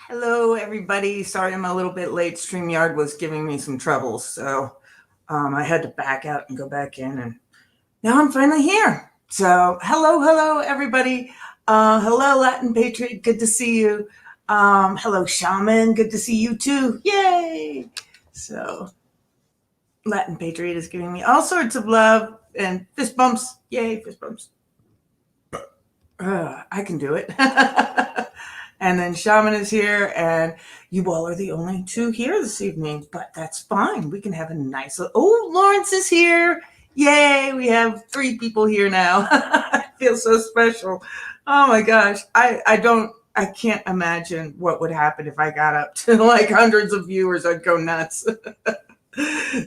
Hello, everybody. Sorry I'm a little bit late. StreamYard was giving me some troubles, so I had to back out and go back in, and now I'm finally here. So, hello, everybody. Hello, Latin Patriot. Good to see you. Hello, Shaman. Good to see you too. Yay! So, Latin Patriot is giving me all sorts of love and fist bumps. Yay, fist bumps. I can do it. And then Shaman is here, and you all are the only two here this evening, but that's fine. We can have a nice little. Oh, Lawrence is here. Yay, we have 3 people here now. I feel so special. Oh my gosh. I can't imagine what would happen if I got up to like hundreds of viewers. I'd go nuts.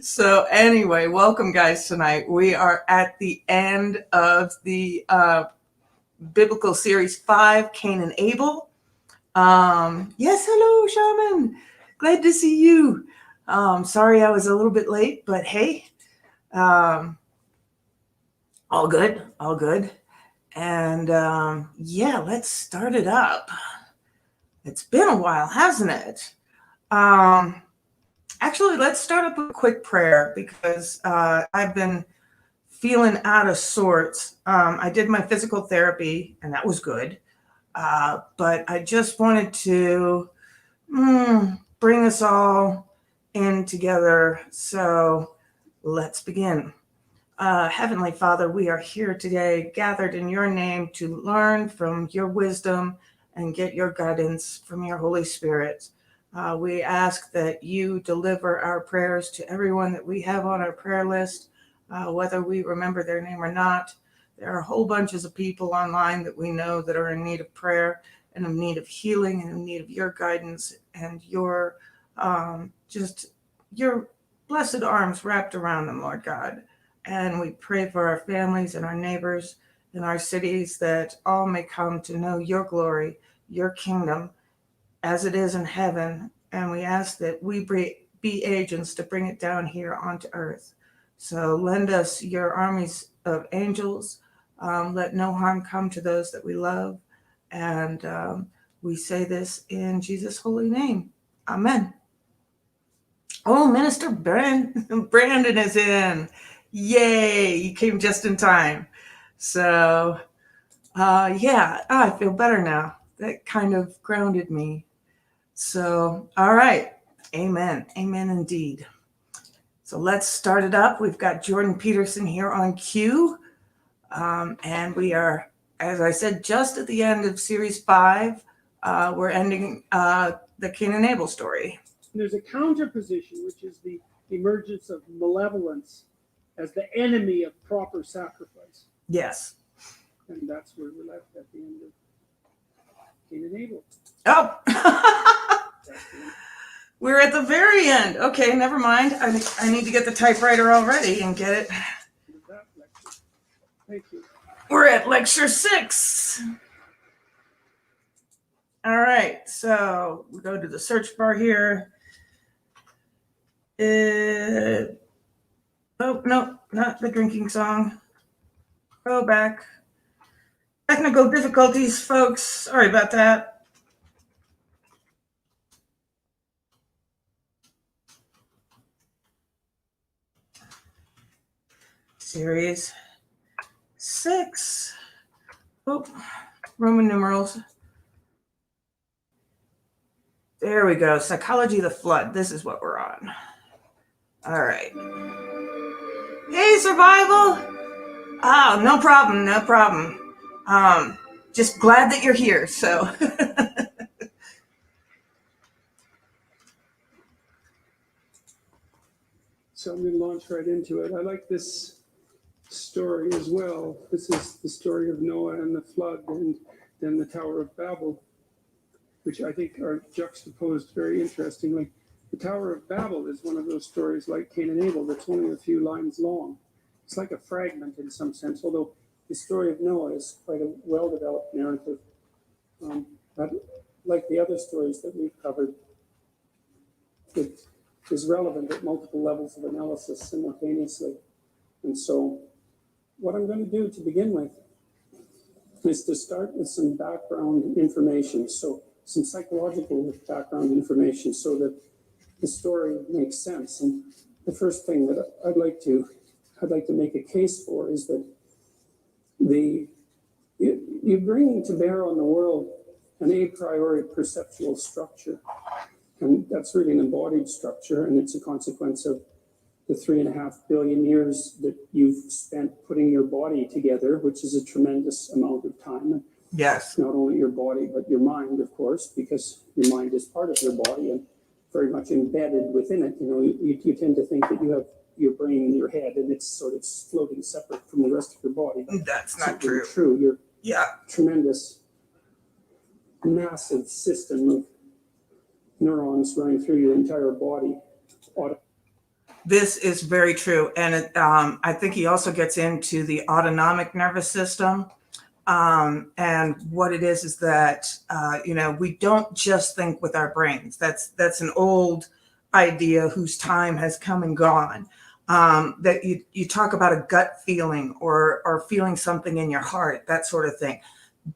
So anyway, welcome guys tonight. We are at the end of the Biblical Series 5, Cain and Abel. Yes, hello, Shaman. Glad to see you. Sorry I was a little bit late, but hey, all good, all good. And yeah, let's start it up. It's been a while, hasn't it? Actually, let's start up with a quick prayer because I've been feeling out of sorts. I did my physical therapy, and that was good. But I just wanted to bring us all in together. So let's begin. Heavenly Father, we are here today, gathered in your name to learn from your wisdom and get your guidance from your Holy Spirit. We ask that you deliver our prayers to everyone that we have on our prayer list, whether we remember their name or not. There are whole bunches of people online that we know that are in need of prayer and in need of healing and in need of your guidance and your just your blessed arms wrapped around them, Lord God. And we pray for our families and our neighbors in our cities that all may come to know your glory, your kingdom, as it is in heaven. And we ask that we be agents to bring it down here onto earth. So lend us your armies of angels. Let no harm come to those that we love. And we say this in Jesus' holy name. Amen. Oh, Minister Brandon is in. Yay, you came just in time. So, yeah, I feel better now. That kind of grounded me. So, all right. Amen. Amen indeed. So let's start it up. We've got Jordan Peterson here on cue. And we are, as I said, just at the end of Series 5. We're ending the Cain and Abel story. There's a counterposition, which is the emergence of malevolence as the enemy of proper sacrifice. Yes. And that's where we're left at the end of Cain and Abel. Oh! We're at the very end. Okay, never mind. I need to get the typewriter already and get it. Thank you. We're at lecture 6. All right, so we go to the search bar here. Oh, no, not the drinking song. Go back. Technical difficulties, folks. Sorry about that. Series 6. Oh, Roman numerals. There we go. Psychology of the Flood. This is what we're on. All right. Hey, survival. Oh, no problem. No problem. Just glad that you're here. So. So I'm going to launch right into it. I like this story as well. This is the story of Noah and the flood, and then the Tower of Babel, which I think are juxtaposed very interestingly. The Tower of Babel is one of those stories like Cain and Abel that's only a few lines long. It's like a fragment in some sense, although the story of Noah is quite a well-developed narrative. But like the other stories that we've covered, it is relevant at multiple levels of analysis simultaneously. And so what I'm going to do to begin with is to start with some background information. So some psychological background information so that the story makes sense. And the first thing that I'd like to make a case for is that you bring to bear on the world an a priori perceptual structure, and that's really an embodied structure, and it's a consequence of the 3.5 billion years that you've spent putting your body together, which is a tremendous amount of time. Yes. Not only your body, but your mind, of course, because your mind is part of your body and very much embedded within it. You tend to think that you have your brain in your head and it's sort of floating separate from the rest of your body. That's not true. You're tremendous, massive system of neurons running through your entire body. This is very true. And I think he also gets into the autonomic nervous system. And what it is that, we don't just think with our brains. That's an old idea whose time has come and gone. That you talk about a gut feeling or feeling something in your heart, that sort of thing.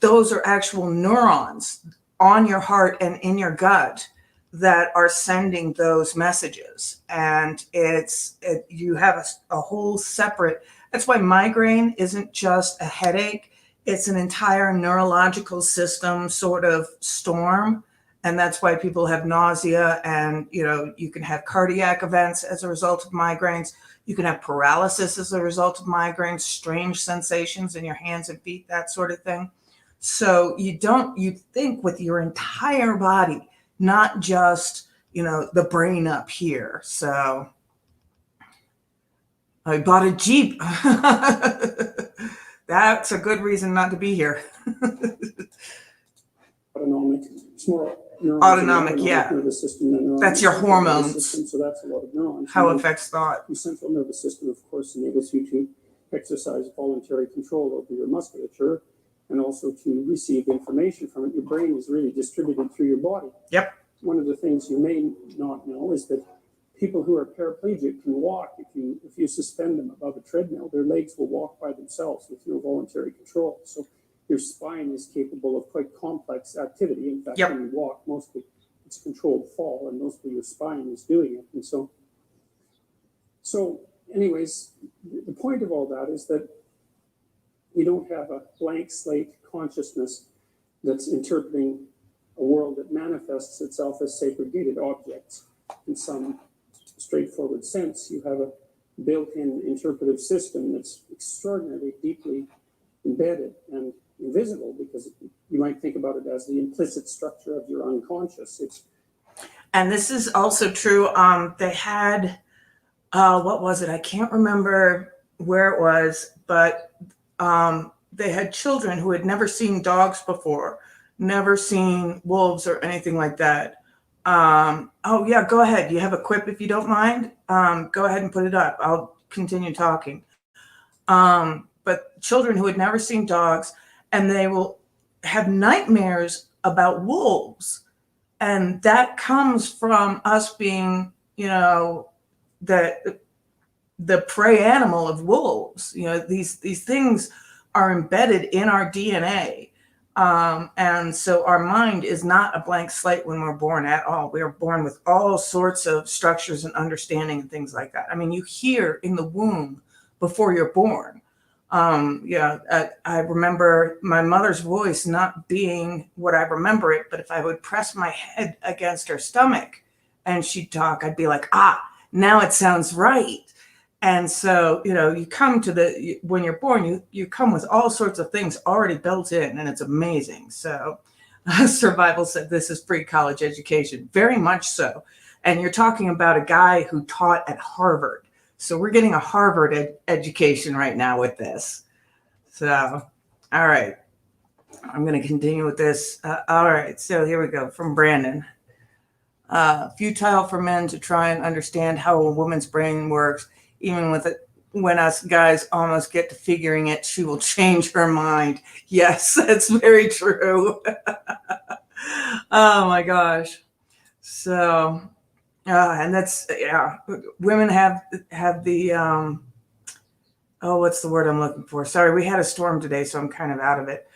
Those are actual neurons on your heart and in your gut that are sending those messages. And you have a whole separate, that's why migraine isn't just a headache. It's an entire neurological system sort of storm. And that's why people have nausea, and, you can have cardiac events as a result of migraines. You can have paralysis as a result of migraines, strange sensations in your hands and feet, that sort of thing. So you think with your entire body, not just, the brain up here. So I bought a Jeep. That's a good reason not to be here. Autonomic. It's more autonomic, yeah. Nervous system that's your hormones. System, so that's a lot of neurons. How it affects thought. The central nervous system, of course, enables you to exercise voluntary control over your musculature and also to receive information from it. Your brain is really distributed through your body. Yep. One of the things you may not know is that people who are paraplegic can walk. If you suspend them above a treadmill, their legs will walk by themselves with no voluntary control. So your spine is capable of quite complex activity. In fact, when you walk, mostly it's a controlled fall, and mostly your spine is doing it. And so anyways, the point of all that is that you don't have a blank slate consciousness that's interpreting a world that manifests itself as segregated objects in some straightforward sense. You have a built-in interpretive system that's extraordinarily deeply embedded and invisible, because you might think about it as the implicit structure of your unconscious. And this is also true. They had, what was it? I can't remember where it was, but they had children who had never seen dogs before, never seen wolves or anything like that. Oh yeah, go ahead. You have a quip if you don't mind. Go ahead and put it up. I'll continue talking. But children who had never seen dogs, and they will have nightmares about wolves. And that comes from us being, the prey animal of wolves. These things are embedded in our DNA. And so our mind is not a blank slate when we're born at all. We are born with all sorts of structures and understanding and things like that. I mean, you hear in the womb before you're born. I remember my mother's voice not being what I remember it, but if I would press my head against her stomach and she'd talk, I'd be like, now it sounds right. And so, you come when you're born, you come with all sorts of things already built in, and it's amazing. So Survival said this is pre-college education, very much so. And you're talking about a guy who taught at Harvard. So we're getting a Harvard education right now with this. So, all right, I'm going to continue with this. All right, so here we go from Brandon. Futile for men to try and understand how a woman's brain works. Even with it, when us guys almost get to figuring it, she will change her mind. Yes, that's very true. Oh my gosh. So, and that's, women have the, what's the word I'm looking for? Sorry, we had a storm today, so I'm kind of out of it.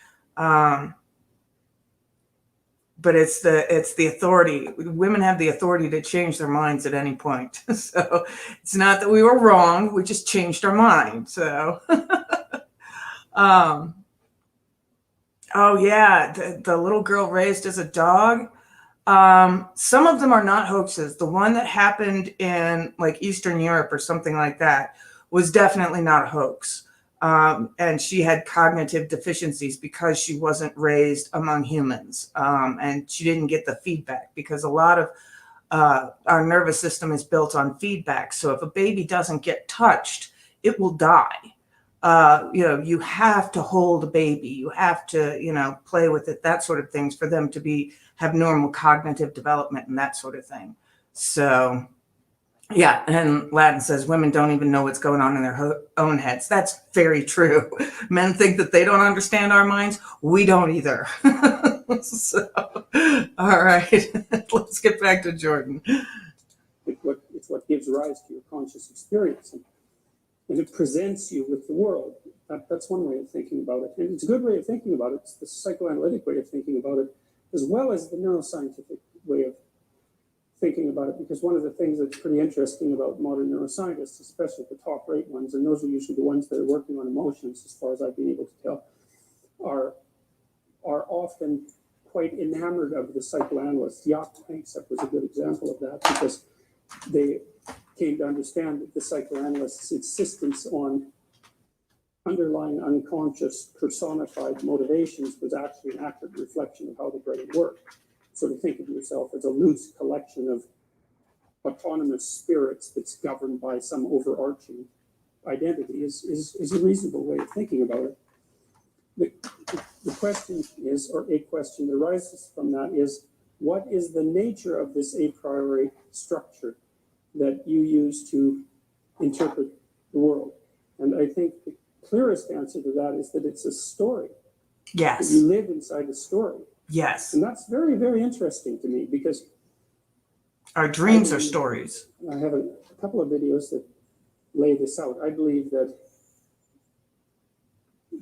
but it's the authority. Women have the authority to change their minds at any point. So it's not that we were wrong. We just changed our mind. So, um, oh yeah, the little girl raised as a dog. Some of them are not hoaxes. The one that happened in like Eastern Europe or something like that was definitely not a hoax. And she had cognitive deficiencies because she wasn't raised among humans. And she didn't get the feedback, because a lot of our nervous system is built on feedback. So if a baby doesn't get touched, it will die. You have to hold a baby. You have to, play with it, that sort of things, for them to have normal cognitive development and that sort of thing. So, yeah. And Latin says women don't even know what's going on in their own heads. That's very true. Men think that they don't understand our minds. We don't either. So, all right, let's get back to Jordan. It's what gives rise to your conscious experience. And it presents you with the world. That's one way of thinking about it. And it's a good way of thinking about it. It's the psychoanalytic way of thinking about it, as well as the neuroscientific way of thinking about it. Because one of the things that's pretty interesting about modern neuroscientists, especially the top-rate ones, and those are usually the ones that are working on emotions, as far as I've been able to tell, are often quite enamored of the psychoanalysts. Jaak Panksepp was a good example of that, because they came to understand that the psychoanalysts' insistence on underlying unconscious personified motivations was actually an accurate reflection of how the brain worked. So to think of yourself as a loose collection of autonomous spirits that's governed by some overarching identity is a reasonable way of thinking about it. The question is, or a question that arises from that is, what is the nature of this a priori structure that you use to interpret the world? And I think the clearest answer to that is that it's a story. Yes. That you live inside a story. Yes. And that's very, very interesting to me, because our dreams are stories. I have a couple of videos that lay this out. I believe that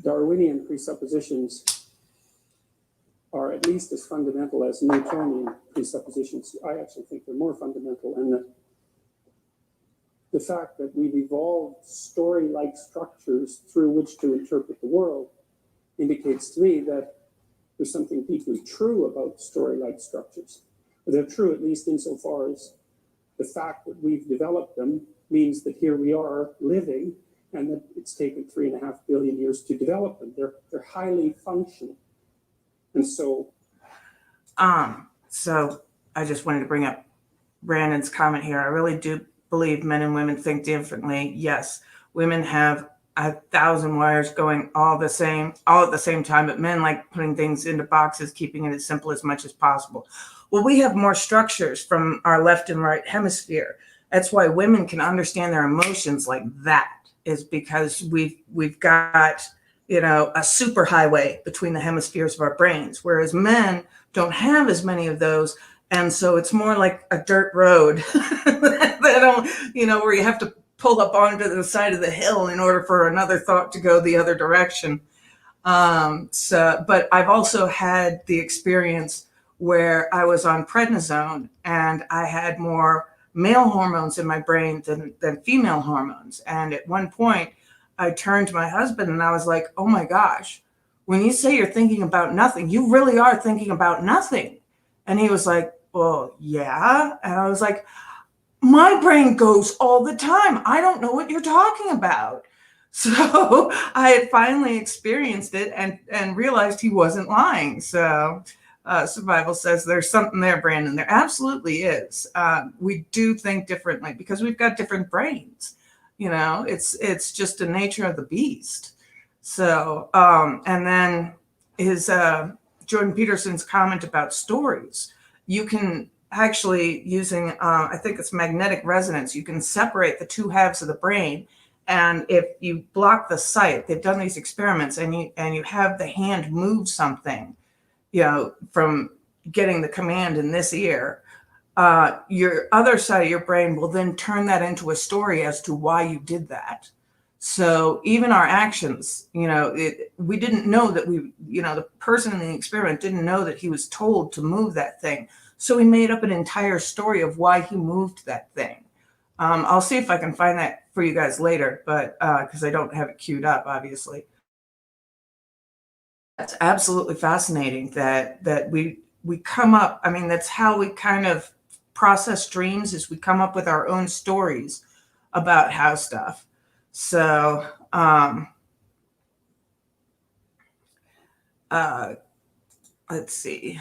Darwinian presuppositions are at least as fundamental as Newtonian presuppositions. I actually think they're more fundamental, and that the fact that we've evolved story-like structures through which to interpret the world indicates to me that there's something deeply true about story-like structures. They're true at least insofar as the fact that we've developed them means that here we are living, and that it's taken 3.5 billion years to develop them. They're highly functional. And so I just wanted to bring up Brandon's comment here. I really do believe men and women think differently. Yes, women have 1,000 wires going all at the same time, but men like putting things into boxes, keeping it as simple as much as possible. Well, we have more structures from our left and right hemisphere. That's why women can understand their emotions like that, is because we've got, a superhighway between the hemispheres of our brains, whereas men don't have as many of those. And so it's more like a dirt road they don't, where you have to pull up onto the side of the hill in order for another thought to go the other direction. But I've also had the experience where I was on prednisone and I had more male hormones in my brain than female hormones. And at one point I turned to my husband and I was like, oh my gosh, when you say you're thinking about nothing, you really are thinking about nothing. And he was like, well, yeah. And I was like, my brain goes all the time. I don't know what you're talking about. So I had finally experienced it and realized he wasn't lying. So Survival says there's something there, Brandon. There absolutely is. We do think differently because we've got different brains. It's just the nature of the beast. So, and then his Jordan Peterson's comment about stories. You can actually, using, I think it's magnetic resonance, you can separate the two halves of the brain. And if you block the sight, they've done these experiments, and you have the hand move something, from getting the command in this ear, your other side of your brain will then turn that into a story as to why you did that. So even our actions, we didn't know that the person in the experiment didn't know that he was told to move that thing. So he made up an entire story of why he moved that thing. I'll see if I can find that for you guys later, but because I don't have it queued up, obviously. That's absolutely fascinating that we come up. I mean, that's how we kind of process dreams, is we come up with our own stories about how stuff. So let's see.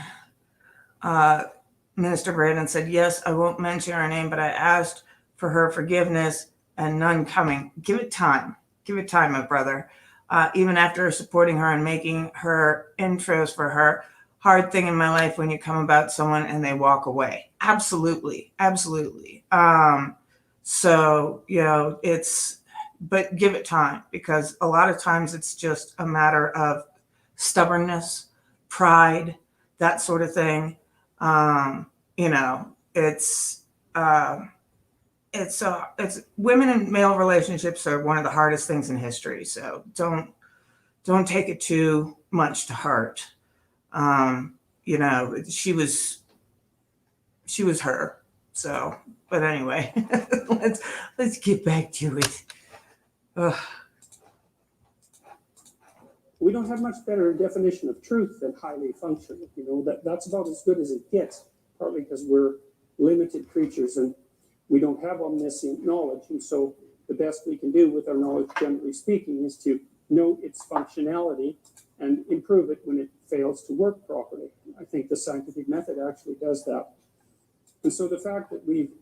Minister Brandon said, yes, I won't mention her name, but I asked for her forgiveness and none coming. Give it time. Give it time, my brother. Even after supporting her and making her intros for her, hard thing in my life when you come about someone and they walk away. Absolutely. Absolutely. So, but give it time, because a lot of times it's just a matter of stubbornness, pride, that sort of thing. It's women and male relationships are one of the hardest things in history. So don't take it too much to heart. She was her. So, but anyway, let's get back to it. Ugh. We don't have much better definition of truth than highly functional. That's about as good as it gets, partly because we're limited creatures and we don't have omniscient knowledge. And so the best we can do with our knowledge, generally speaking, is to note its functionality and improve it when it fails to work properly. I think the scientific method actually does that. And so the fact that we've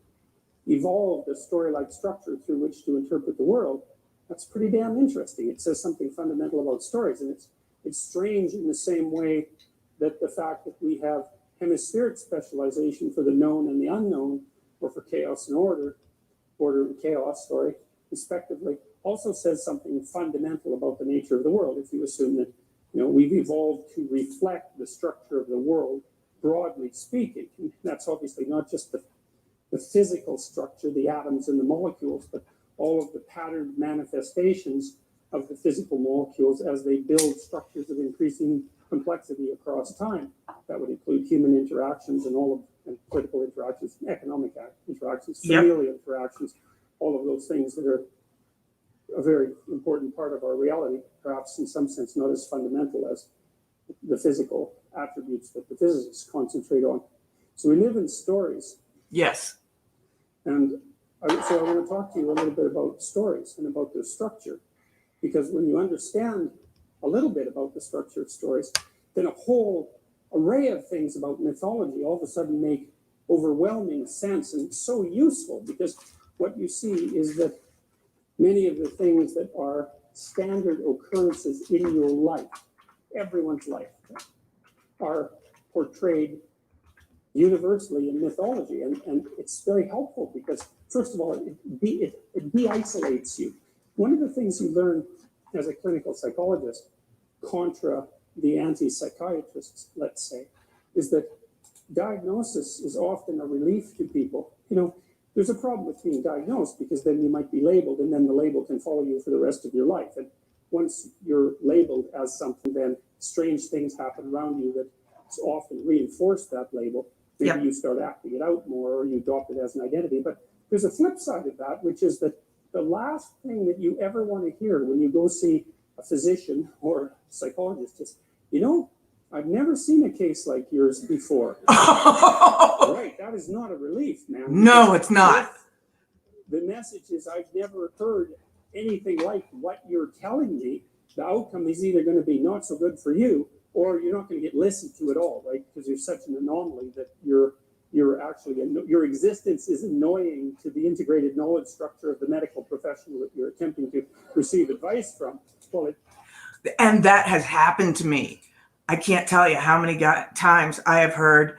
evolved a story-like structure through which to interpret the world, that's pretty damn interesting. It says something fundamental about stories, and it's strange in the same way that the fact that we have hemispheric specialization for the known and the unknown, or for chaos and order and chaos, respectively, also says something fundamental about the nature of the world. If you assume that we've evolved to reflect the structure of the world, broadly speaking, and that's obviously not just the physical structure, the atoms and the molecules, but all of the patterned manifestations of the physical molecules as they build structures of increasing complexity across time. That would include human interactions and political interactions, economic interactions, familial interactions, all of those things that are a very important part of our reality, perhaps in some sense not as fundamental as the physical attributes that the physicists concentrate on. So we live in stories. Yes. And so I want to talk to you a little bit about stories and about their structure, because when you understand a little bit about the structure of stories, then a whole array of things about mythology all of a sudden make overwhelming sense, and it's so useful, because what you see is that many of the things that are standard occurrences in your life, everyone's life, are portrayed universally in mythology, and it's very helpful because, first of all, it de-isolates you. One of the things you learn as a clinical psychologist, contra the anti-psychiatrists, let's say, is that diagnosis is often a relief to people. There's a problem with being diagnosed, because then you might be labeled, and then the label can follow you for the rest of your life. And once you're labeled as something, then strange things happen around you that often reinforce that label. Maybe you start acting it out more, or you adopt it as an identity. But there's a flip side of that, which is that the last thing that you ever want to hear when you go see a physician or a psychologist is, I've never seen a case like yours before. Right, that is not a relief, man. No, it's not. The message is, I've never heard anything like what you're telling me. The outcome is either going to be not so good for you, or you're not going to get listened to at all, right? Because you're such an anomaly that your existence is annoying to the integrated knowledge structure of the medical professional that you're attempting to receive advice from. And that has happened to me. I can't tell you how many times I have heard,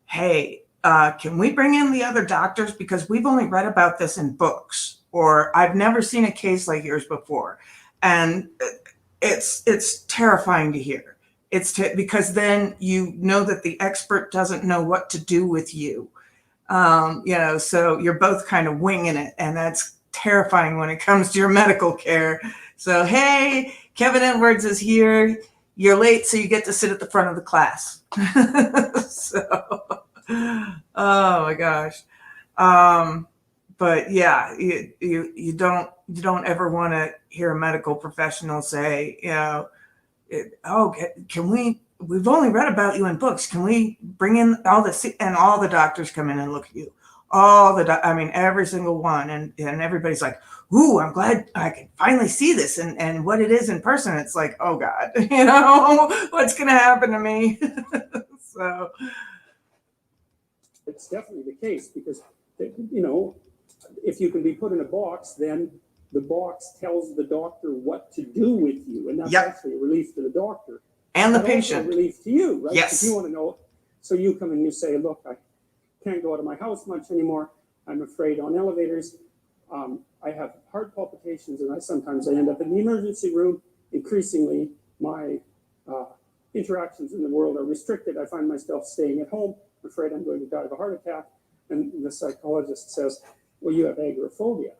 hey, can we bring in the other doctors, because we've only read about this in books, or I've never seen a case like yours before. And it's terrifying to hear. Because then that the expert doesn't know what to do with you. So you're both kind of winging it, and that's terrifying when it comes to your medical care. So, hey, Kevin Edwards is here. You're late, so you get to sit at the front of the class. So, oh my gosh. But yeah, you don't ever want to hear a medical professional say, can we've only read about you in books. Can we bring in all the, and all the doctors come in and look at you. Every single one. And everybody's like, ooh, I'm glad I can finally see this. And what it is in person, it's like, oh God, what's going to happen to me? So. It's definitely the case because, if you can be put in a box, then the box tells the doctor what to do with you. And that's actually a relief to the doctor. And the patient. Also a relief to you, right? Yes. If you want to know, so you come and you say, look, I can't go out of my house much anymore. I'm afraid on elevators. I have heart palpitations, and sometimes I end up in the emergency room. Increasingly, my interactions in the world are restricted. I find myself staying at home. I'm afraid I'm going to die of a heart attack. And the psychologist says, well, you have agoraphobia.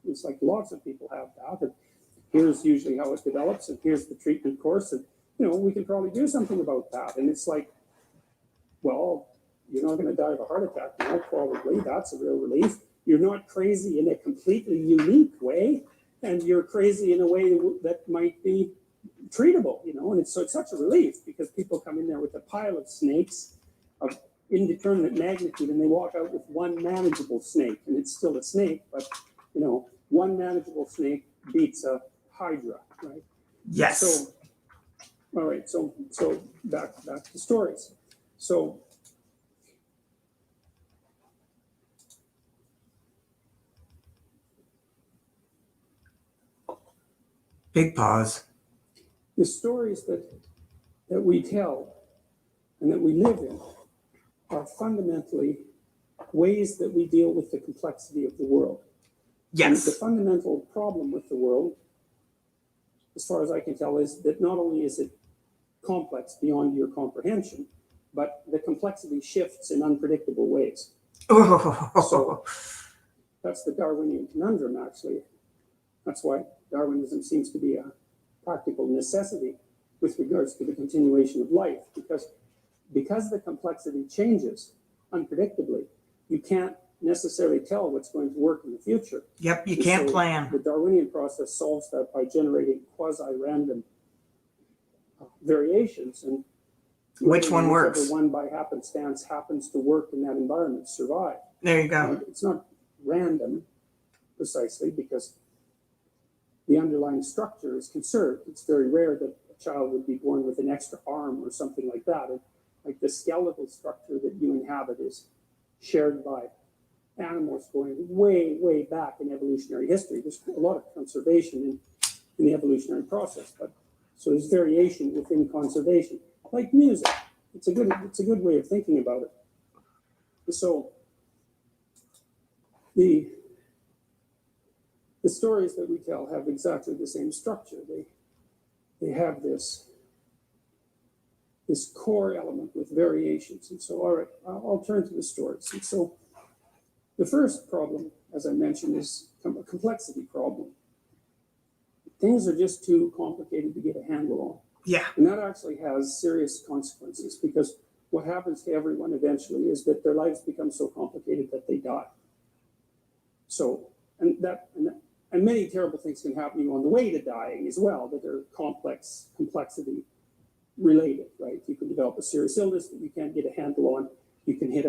It's like lots of people have that. And here's usually how it develops, and here's the treatment course. And, we can probably do something about that. And it's like, well, you're not going to die of a heart attack now, probably. That's a real relief. You're not crazy in a completely unique way, and you're crazy in a way that might be treatable, and it's such a relief because people come in there with a pile of snakes of indeterminate magnitude, and they walk out with one manageable snake, and it's still a snake, but one manageable snake beats a hydra, right? Yes. So, all right. So back to stories. So. Big pause. The stories that we tell and that we live in are fundamentally ways that we deal with the complexity of the world. Yes. And the fundamental problem with the world, as far as I can tell, is that not only is it complex beyond your comprehension, but the complexity shifts in unpredictable ways. Oh. So that's the Darwinian conundrum, actually. That's why Darwinism seems to be a practical necessity with regards to the continuation of life, because the complexity changes unpredictably, you can't necessarily tell what's going to work in the future. Yep, you can't plan. The Darwinian process solves that by generating quasi-random variations, and which one works? Whichever one by happenstance happens to work in that environment survive. There you go. It's not random precisely because the underlying structure is conserved. It's very rare that a child would be born with an extra arm or something like that. Like the skeletal structure that you inhabit is shared by animals going way, way back in evolutionary history. There's a lot of conservation in the evolutionary process, but so there's variation within conservation, like music. It's a good way of thinking about it. So the stories that we tell have exactly the same structure. They have this core element with variations. And so, all right, I'll turn to the stories. And so the first problem, as I mentioned, is a complexity problem. Things are just too complicated to get a handle on. Yeah. And that actually has serious consequences, because what happens to everyone eventually is that their lives become so complicated that they die. So, and many terrible things can happen to you on the way to dying as well, that are complexity related, right? You can develop a serious illness that you can't get a handle on. You can hit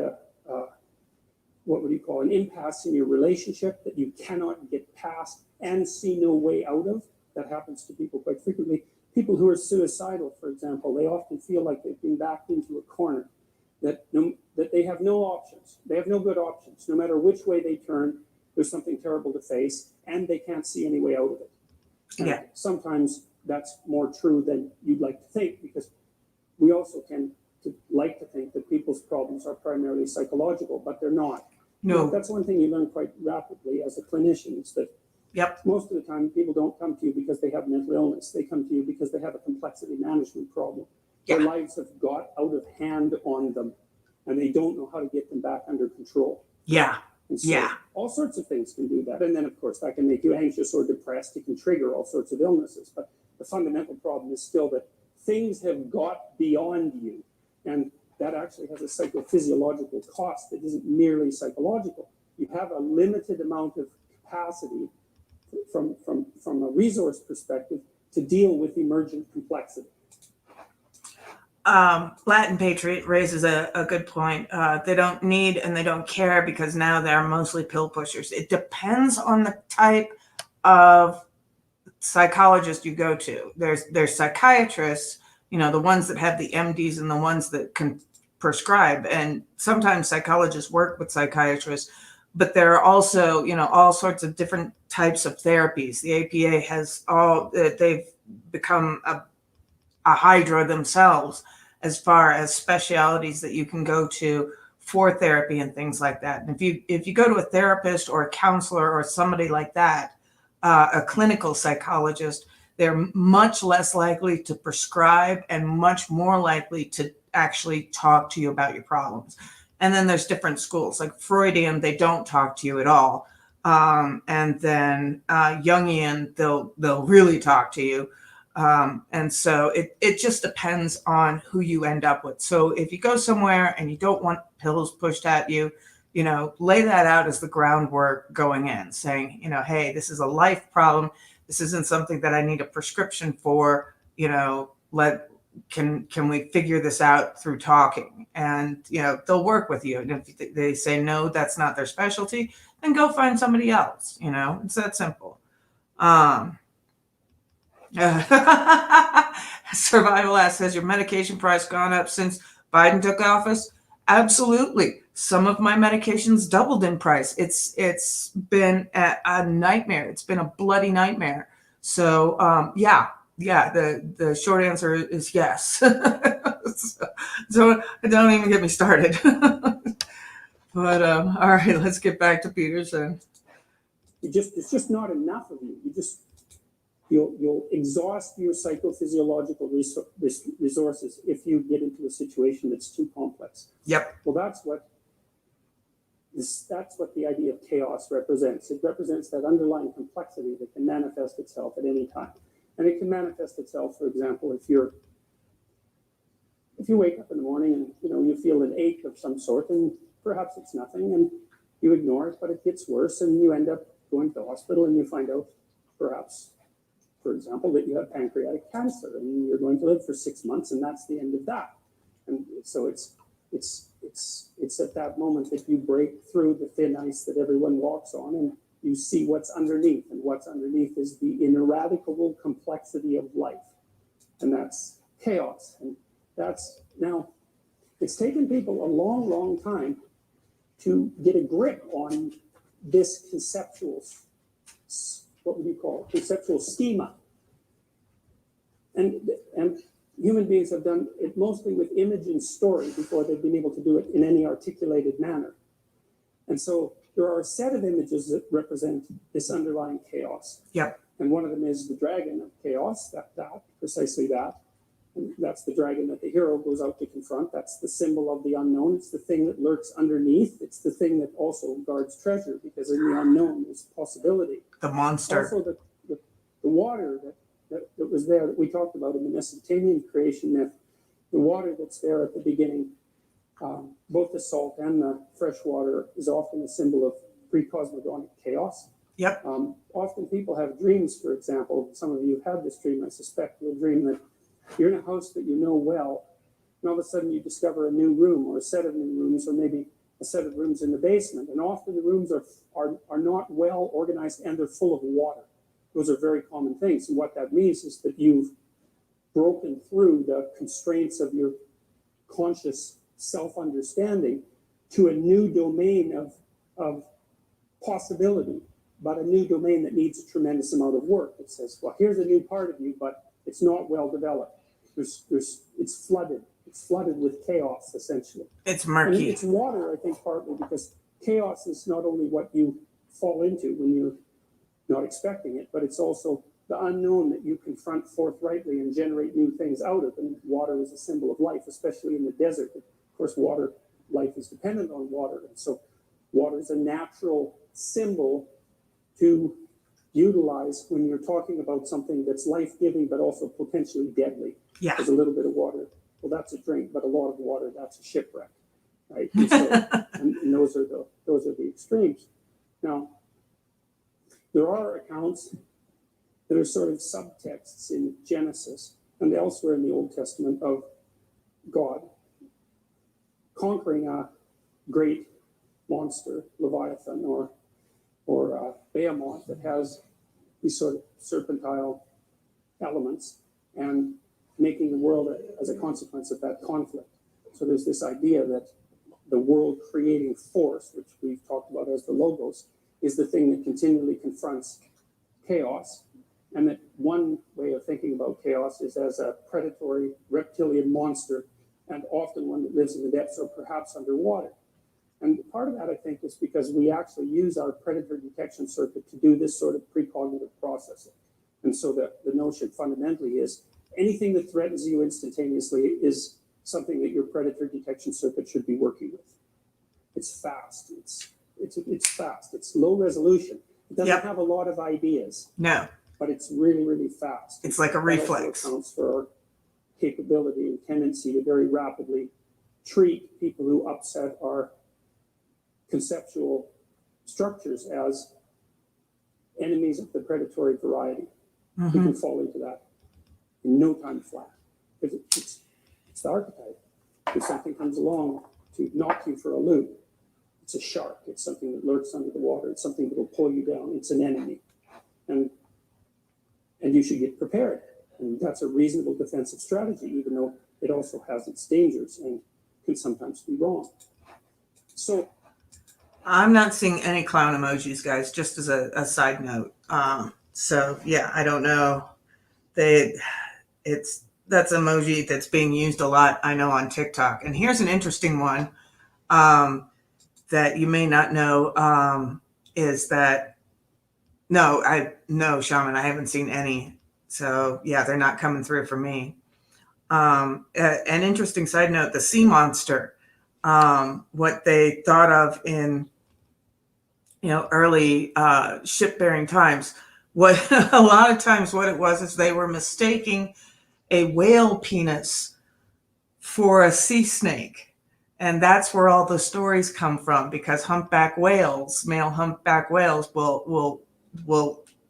what would you call an impasse in your relationship that you cannot get past and see no way out of. That happens to people quite frequently. People who are suicidal, for example, they often feel like they've been backed into a corner, that they have no options. They have no good options. No matter which way they turn, there's something terrible to face, and they can't see any way out of it. And sometimes that's more true than you'd like to think, because we also tend to like to think that people's problems are primarily psychological, but they're not. No. That's one thing you learn quite rapidly as a clinician, is that most of the time people don't come to you because they have mental illness. They come to you because they have a complexity management problem. Their lives have got out of hand on them, and they don't know how to get them back under control. Yeah. And so Yeah. all sorts of things can do that. And then, of course, that can make you anxious or depressed. It can trigger all sorts of illnesses. But the fundamental problem is still that things have got beyond you. And that actually has a psychophysiological cost that isn't merely psychological. You have a limited amount of capacity from a resource perspective to deal with emergent complexity. Latin Patriot raises a good point. They don't need and they don't care because now they're mostly pill pushers. It depends on the type of psychologist you go to. There's psychiatrists, the ones that have the MDs and the ones that can prescribe. And sometimes psychologists work with psychiatrists, but there are also, all sorts of different types of therapies. The APA has they've become a hydra themselves as far as specialities that you can go to for therapy and things like that. And if you go to a therapist or a counselor or somebody like that, a clinical psychologist, they're much less likely to prescribe and much more likely to actually talk to you about your problems. And then there's different schools, like Freudian, they don't talk to you at all. And then Jungian, they'll really talk to you. And so it just depends on who you end up with. So if you go somewhere and you don't want pills pushed at you, lay that out as the groundwork going in, saying, hey, this is a life problem. This isn't something that I need a prescription for. Can we figure this out through talking? And, they'll work with you. And if they say, no, that's not their specialty, then go find somebody else. It's that simple. Survival Ass says, your medication price gone up since Biden took office? Absolutely. Some of my medications doubled in price. It's been a nightmare. It's been a bloody nightmare. So yeah, the short answer is yes. So don't even get me started. But all right, let's get back to Peterson. It's just not enough of you. You'll exhaust your psychophysiological resources if you get into a situation that's too complex. Yep. Well, that's what the idea of chaos represents. It represents that underlying complexity that can manifest itself at any time. And it can manifest itself, for example, if you wake up in the morning and you feel an ache of some sort, and perhaps it's nothing, and you ignore it, but it gets worse, and you end up going to the hospital, and you find out, perhaps, for example, that you have pancreatic cancer, and you're going to live for 6 months, and that's the end of that. And so it's at that moment that you break through the thin ice that everyone walks on, and you see what's underneath, and what's underneath is the ineradicable complexity of life, and that's chaos. And now it's taken people a long, long time to get a grip on this conceptual, what would you call it, conceptual schema. And human beings have done it mostly with image and story before they've been able to do it in any articulated manner. And so there are a set of images that represent this underlying chaos. Yep. And one of them is the dragon of chaos, precisely that. And that's the dragon that the hero goes out to confront. That's the symbol of the unknown. It's the thing that lurks underneath. It's the thing that also guards treasure, because in the unknown there's possibility. The monster. Also the water that was there that we talked about in the Mesopotamian creation myth, the water that's there at the beginning, both the salt and the fresh water is often a symbol of pre-cosmogonic chaos. Yep. Often people have dreams, for example. Some of you have this dream, I suspect. You'll dream that you're in a house that you know well, and all of a sudden you discover a new room or a set of new rooms, or maybe a set of rooms in the basement. And often the rooms are not well organized, and they're full of water. Those are very common things. And what that means is that you've broken through the constraints of your conscious self-understanding to a new domain of possibility, but a new domain that needs a tremendous amount of work. It says, well, here's a new part of you, but it's not well developed. It's flooded. It's flooded with chaos, essentially. It's murky. And it's water, I think, partly because chaos is not only what you fall into when you're not expecting it, but it's also the unknown that you confront forthrightly and generate new things out of. And water is a symbol of life, especially in the desert. Of course, life is dependent on water. And so Water is a natural symbol to utilize when you're talking about something that's life-giving but also potentially deadly. Yeah. There's a little bit of water. Well, that's a drink, but a lot of water, that's a shipwreck, right? And so, and those are the extremes. Now, there are accounts that are sort of subtexts in Genesis and elsewhere in the Old Testament of God conquering a great monster, Leviathan, or Behemoth, that has these sort of serpentine elements, and making the world as a consequence of that conflict. So there's this idea that the world creating force, which we've talked about as the logos, is the thing that continually confronts chaos. And that one way of thinking about chaos is as a predatory reptilian monster, and often one that lives in the depths or perhaps underwater. And part of that, I think, is because we actually use our predator detection circuit to do this sort of precognitive processing. And so the notion fundamentally is anything that threatens you instantaneously is something that your predator detection circuit should be working with. It's fast. It's fast. It's low resolution. It doesn't have a lot of ideas. No. But it's really, really fast. It's like a reflex. That also accounts for our capability and tendency to very rapidly treat people who upset our conceptual structures as enemies of the predatory variety. We can fall into that in no time flat. Because it's the archetype. If something comes along to knock you for a loop, it's a shark. It's something that lurks under the water. It's something that will pull you down. It's an enemy. And you should get prepared. And that's a reasonable defensive strategy, even though it also has its dangers and can sometimes be wrong. So I'm not seeing any clown emojis, guys, just as a side note. So yeah, I don't know. That's emoji that's being used a lot, I know, on TikTok. And here's an interesting one that you may not know, is that no, Shaman, I haven't seen any. So yeah, they're not coming through for me. An interesting side note, the sea monster, what they thought of in early ship-bearing times. What a lot of times what it was is they were mistaking a whale penis for a sea snake. And that's where all the stories come from, because humpback whales, male humpback whales will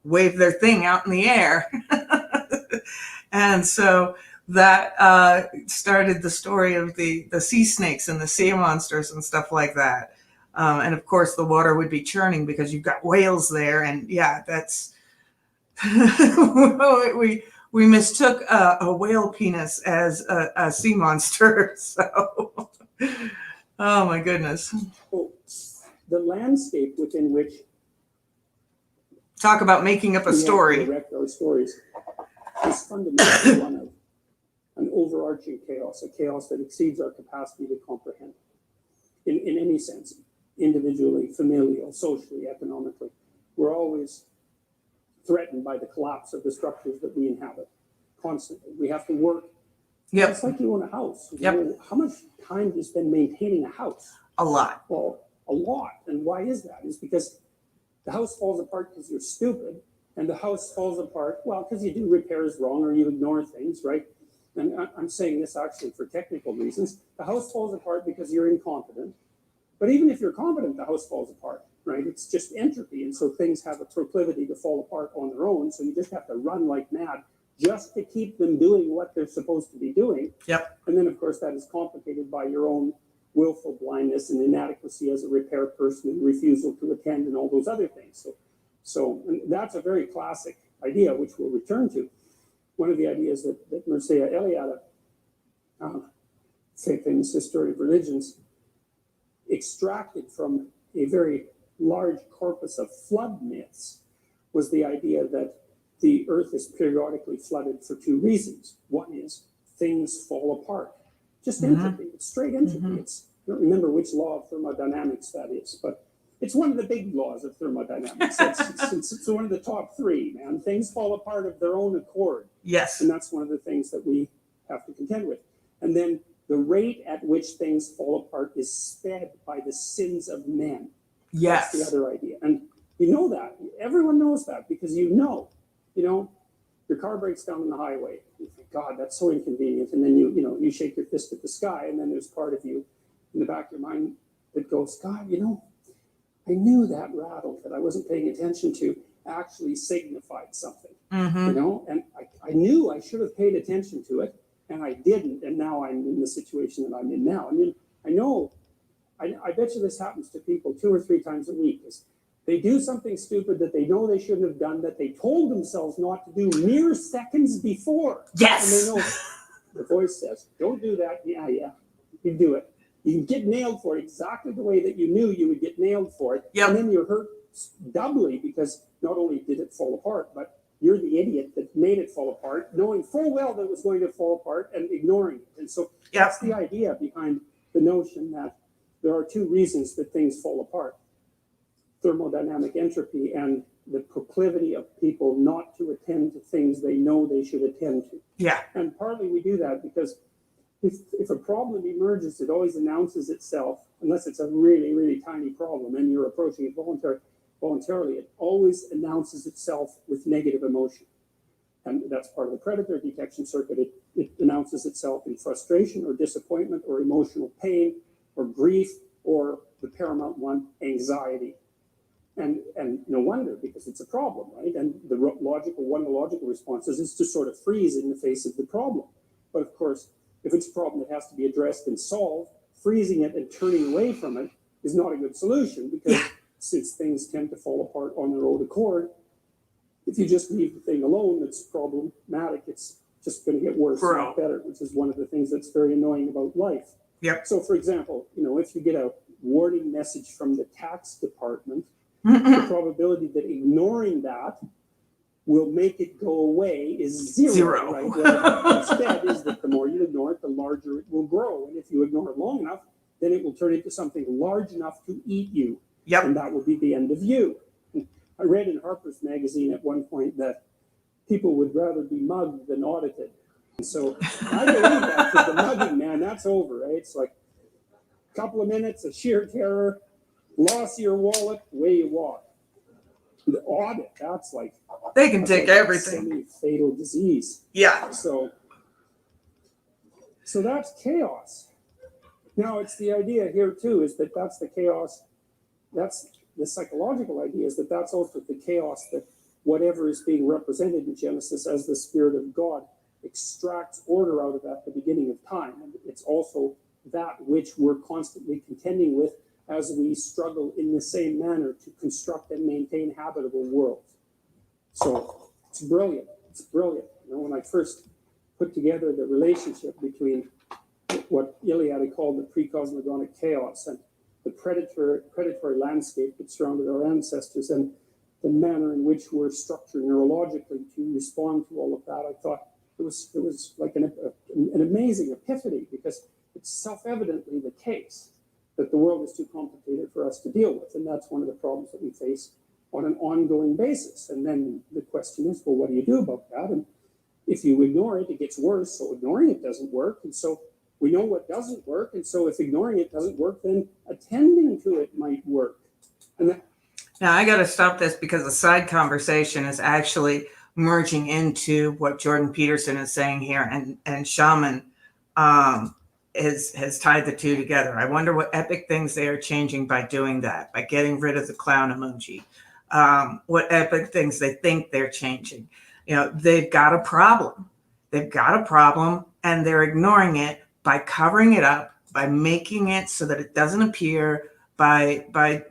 wave their thing out in the air. And so that started the story of the sea snakes and the sea monsters and stuff like that. And of course, the water would be churning because you've got whales there. And yeah, that's we mistook a whale penis as a sea monster. So, oh my goodness. well, the landscape within which Talk about making up a story. Direct our stories is fundamentally one of an overarching chaos, a chaos that exceeds our capacity to comprehend in any sense, individually, familial, socially, economically. We're always threatened by the collapse of the structures that we inhabit constantly. We have to work. Yep. It's like you own a house. Yep. How much time do you spend maintaining a house? A lot. Well, a lot. And why is that? It's because the house falls apart because you're stupid, and the house falls apart, well, because you do repairs wrong or you ignore things, right? And I'm saying this actually for technical reasons. The house falls apart because you're incompetent. But even if you're competent, the house falls apart, right? It's just entropy. And so things have a proclivity to fall apart on their own. So you just have to run like mad just to keep them doing what they're supposed to be doing. Yep. And then, of course, that is complicated by your own willful blindness and inadequacy as a repair person and refusal to attend and all those other things. So and that's a very classic idea, which we'll return to. One of the ideas that Mircea Eliade, famous historian of religions, extracted from a very large corpus of flood myths was the idea that the earth is periodically flooded for two reasons. One is things fall apart. Just entropy. It's straight entropy. I don't remember which law of thermodynamics that is, but it's one of the big laws of thermodynamics. It's one of the top three, man. Things fall apart of their own accord. Yes. And that's one of the things that we have to contend with. And then the rate at which things fall apart is sped by the sins of men. Yes. That's the other idea. And you know that. Everyone knows that because you know, your car breaks down on the highway. You think, God, that's so inconvenient. And then you shake your fist at the sky, and then there's part of you in the back of your mind that goes, God, I knew that rattle that I wasn't paying attention to actually signified something. And I knew I should have paid attention to it, and I didn't, and now I'm in the situation that I'm in now. I bet you this happens to people 2 or 3 times a week. They do something stupid that they know they shouldn't have done, that they told themselves not to do mere seconds before. Yes. And they know the voice says, don't do that. Yeah, you do it. You can get nailed for it exactly the way that you knew you would get nailed for it. Yep. And then you're hurt doubly because not only did it fall apart, but you're the idiot that made it fall apart, knowing full well that it was going to fall apart and ignoring it. And so that's the idea behind the notion that there are 2 reasons that things fall apart: thermodynamic entropy and the proclivity of people not to attend to things they know they should attend to. Yeah. And partly we do that because if a problem emerges, it always announces itself, unless it's a really, really tiny problem and you're approaching it voluntarily, it always announces itself with negative emotion. And that's part of the predator detection circuit. It announces itself in frustration or disappointment or emotional pain or grief, or the paramount one, anxiety. And no wonder, because it's a problem, right? And one of the logical responses is to sort of freeze in the face of the problem. But of course, if it's a problem that has to be addressed and solved, freezing it and turning away from it is not a good solution, because since things tend to fall apart on their own accord, if you just leave the thing alone that's problematic, it's just going to get worse, not better, which is one of the things that's very annoying about life. Yep. So, for example, if you get a warning message from the tax department, the probability that ignoring that will make it go away is zero. Right? Well, instead is that the more you ignore it, the larger it will grow. And if you ignore it long enough, then it will turn into something large enough to eat you. Yep. And that will be the end of you. I read in Harper's Magazine at one point that people would rather be mugged than audited. And so I believe that, because the mugging, man, that's over, right? It's like a couple of minutes of sheer terror, loss of your wallet, away you walk. The audit, that's like they can take everything. Semi-fatal disease. Yeah. So that's chaos. Now it's the idea here too, is that that's the chaos. That's the psychological idea, is that that's also the chaos that whatever is being represented in Genesis as the Spirit of God extracts order out of at the beginning of time. And it's also that which we're constantly contending with as we struggle in the same manner to construct and maintain habitable worlds. So it's brilliant. It's brilliant. When I first put together the relationship between what Eliade called the pre-cosmogonic chaos and the predatory landscape that surrounded our ancestors, and the manner in which we're structured neurologically to respond to all of that, I thought it was like an amazing epiphany, because it's self-evidently the case that the world is too complicated for us to deal with. And that's one of the problems that we face on an ongoing basis. And then the question is, well, what do you do about that? And if you ignore it, it gets worse. So ignoring it doesn't work. And so we know what doesn't work. And so if ignoring it doesn't work, then attending to it might work. And now I got to stop this, because the side conversation is actually merging into what Jordan Peterson is saying here, and Shaman has tied the two together. I wonder what epic things they are changing by doing that, by getting rid of the clown emoji. What epic things they think they're changing. They've got a problem. They've got a problem, and they're ignoring it by covering it up, by making it so that it doesn't appear, by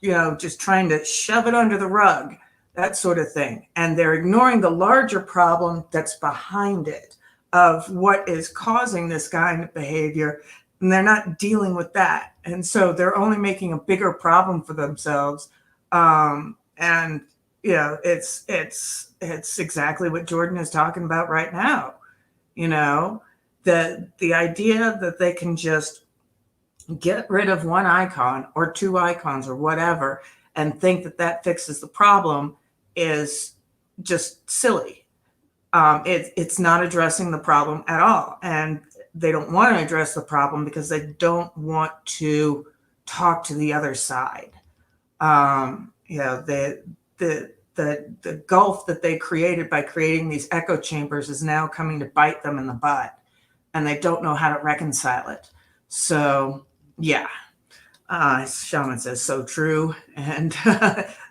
just trying to shove it under the rug, that sort of thing. And they're ignoring the larger problem that's behind it, of what is causing this kind of behavior, and they're not dealing with that. And so they're only making a bigger problem for themselves. And it's exactly what Jordan is talking about right now. The idea that they can just get rid of one icon or 2 icons or whatever and think that that fixes the problem is just silly. It's not addressing the problem at all. And they don't want to address the problem because they don't want to talk to the other side. The gulf that they created by creating these echo chambers is now coming to bite them in the butt, and they don't know how to reconcile it. So, yeah. Shaman says, so true. And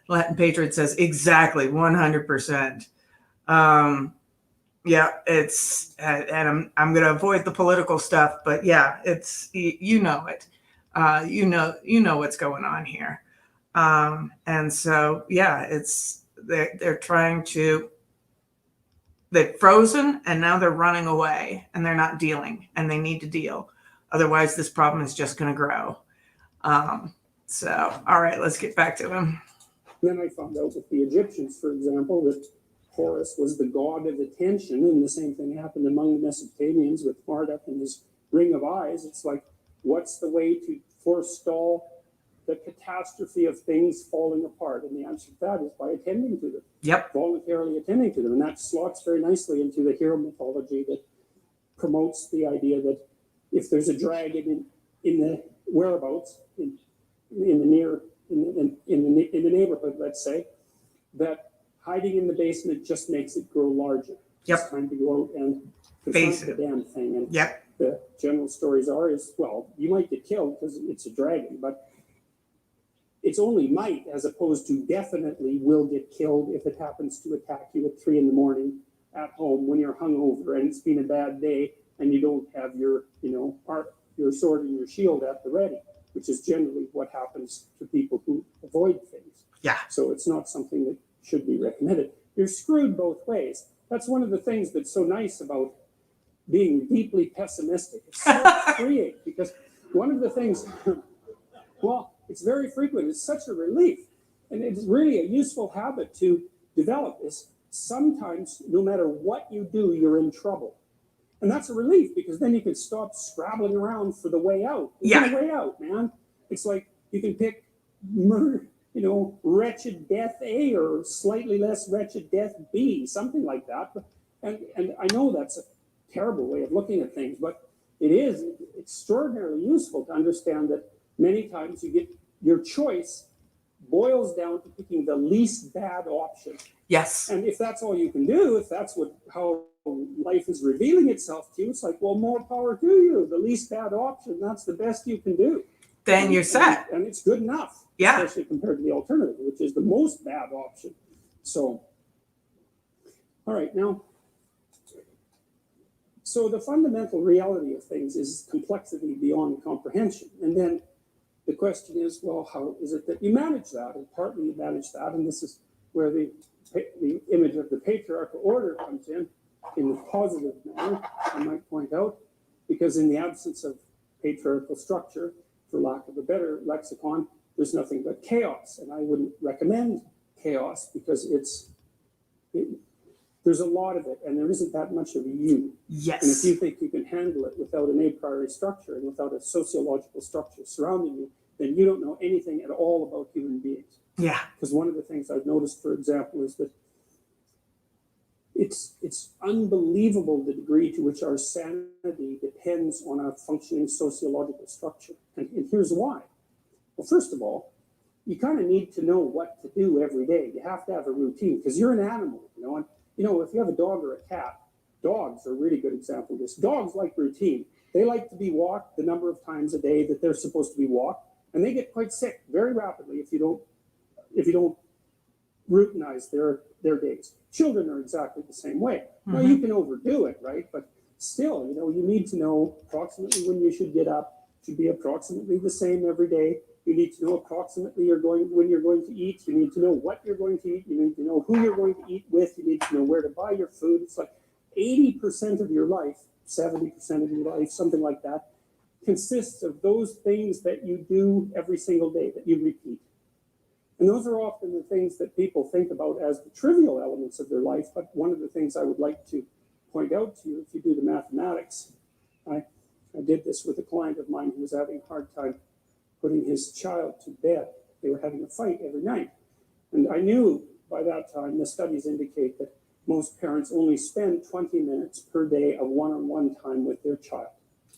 Latin Patriot says, exactly, 100%. Yeah, it's, and I'm going to avoid the political stuff, but yeah, it's, you know it. You know what's going on here. And so, yeah, they're trying to, they've frozen and now they're running away and they're not dealing, and they need to deal. Otherwise, this problem is just going to grow. So, all right, let's get back to him. Then I found out with the Egyptians, for example, that Horus was the god of attention, and the same thing happened among the Mesopotamians with Marduk and his ring of eyes. It's like, what's the way to forestall the catastrophe of things falling apart? And the answer to that is by attending to them. Yep. Voluntarily attending to them. And that slots very nicely into the hero mythology that promotes the idea that if there's a dragon in the whereabouts, in the neighborhood, let's say, that hiding in the basement just makes it grow larger. Yep. It's time to go out and confront the damn thing. And yep. The general stories are well, you might get killed because it's a dragon, but it's only might, as opposed to definitely will get killed if it happens to attack you at 3 a.m. at home when you're hungover and it's been a bad day and you don't have your sword and your shield at the ready, which is generally what happens to people who avoid things. Yeah. So it's not something that should be recommended. You're screwed both ways. That's one of the things that's so nice about being deeply pessimistic. It's so freeing, because one of the things, well, it's very frequent. It's such a relief. And it's really a useful habit to develop, is sometimes no matter what you do, you're in trouble. And that's a relief, because then you can stop scrabbling around for the way out. There's no way out, man. It's like you can pick murder, wretched death A or slightly less wretched death B, something like that. And I know that's a terrible way of looking at things, but it is extraordinarily useful to understand that many times your choice boils down to picking the least bad option. Yes. And if that's all you can do, if that's how life is revealing itself to you, it's like, well, more power to you. The least bad option, that's the best you can do. Then you're set. And it's good enough. Yeah. Especially compared to the alternative, which is the most bad option. So, all right, now, so the fundamental reality of things is complexity beyond comprehension. And then the question is, well, how is it that you manage that? And partly you manage that, and this is where the image of the patriarchal order comes in the positive manner, I might point out, because in the absence of patriarchal structure, for lack of a better lexicon, there's nothing but chaos. And I wouldn't recommend chaos, because there's a lot of it, and there isn't that much of you. Yes. And if you think you can handle it without an a priori structure and without a sociological structure surrounding you, then you don't know anything at all about human beings. Yeah. Because one of the things I've noticed, for example, is that it's unbelievable the degree to which our sanity depends on a functioning sociological structure. And here's why. Well, first of all, you kind of need to know what to do every day. You have to have a routine, because you're an animal, and if you have a dog or a cat, dogs are a really good example of this. Dogs like routine. They like to be walked the number of times a day that they're supposed to be walked, and they get quite sick very rapidly if you don't routinize their days. Children are exactly the same way. Mm-hmm. Now, you can overdo it, right? But still, you need to know approximately when you should get up. It should be approximately the same every day. You need to know approximately when you're going to eat. You need to know what you're going to eat. You need to know who you're going to eat with. You need to know where to buy your food. It's like 80% of your life, 70% of your life, something like that, consists of those things that you do every single day, that you repeat. And those are often the things that people think about as the trivial elements of their life. But one of the things I would like to point out to you, if you do the mathematics, I did this with a client of mine who was having a hard time putting his child to bed. They were having a fight every night. And I knew by that time, the studies indicate that most parents only spend 20 minutes per day of one-on-one time with their child.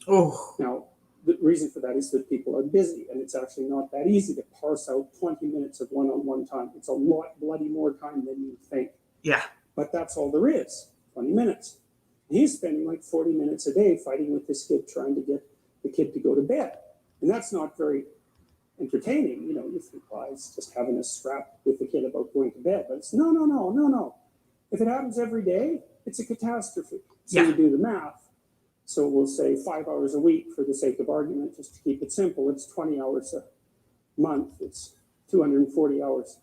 Oh. Now, the reason for that is that people are busy, and it's actually not that easy to parse out 20 minutes of one-on-one time. It's a lot bloody more time than you think. Yeah. But that's all there is, 20 minutes. He's spending like 40 minutes a day fighting with this kid, trying to get the kid to go to bed. And that's not very entertaining. You know, you think, well, he's just having a scrap with the kid about going to bed. But it's no. If it happens every day, it's a catastrophe. So you do the math. So we'll say 5 hours a week for the sake of argument, just to keep it simple. It's 20 hours a month. It's 240 hours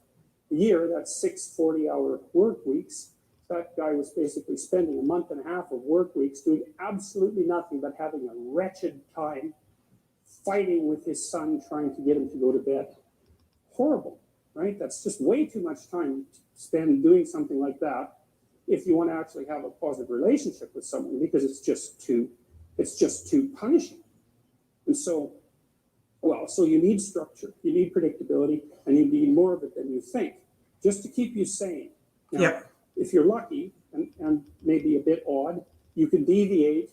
a year. That's 6 40-hour work weeks. That guy was basically spending a month and a half of work weeks doing absolutely nothing but having a wretched time fighting with his son, trying to get him to go to bed. Horrible, right? That's just way too much time to spend doing something like that if you want to actually have a positive relationship with someone, because it's just too punishing. And so, so you need structure, you need predictability, and you need more of it than you think, just to keep you sane. Now, if you're lucky and maybe a bit odd, you can deviate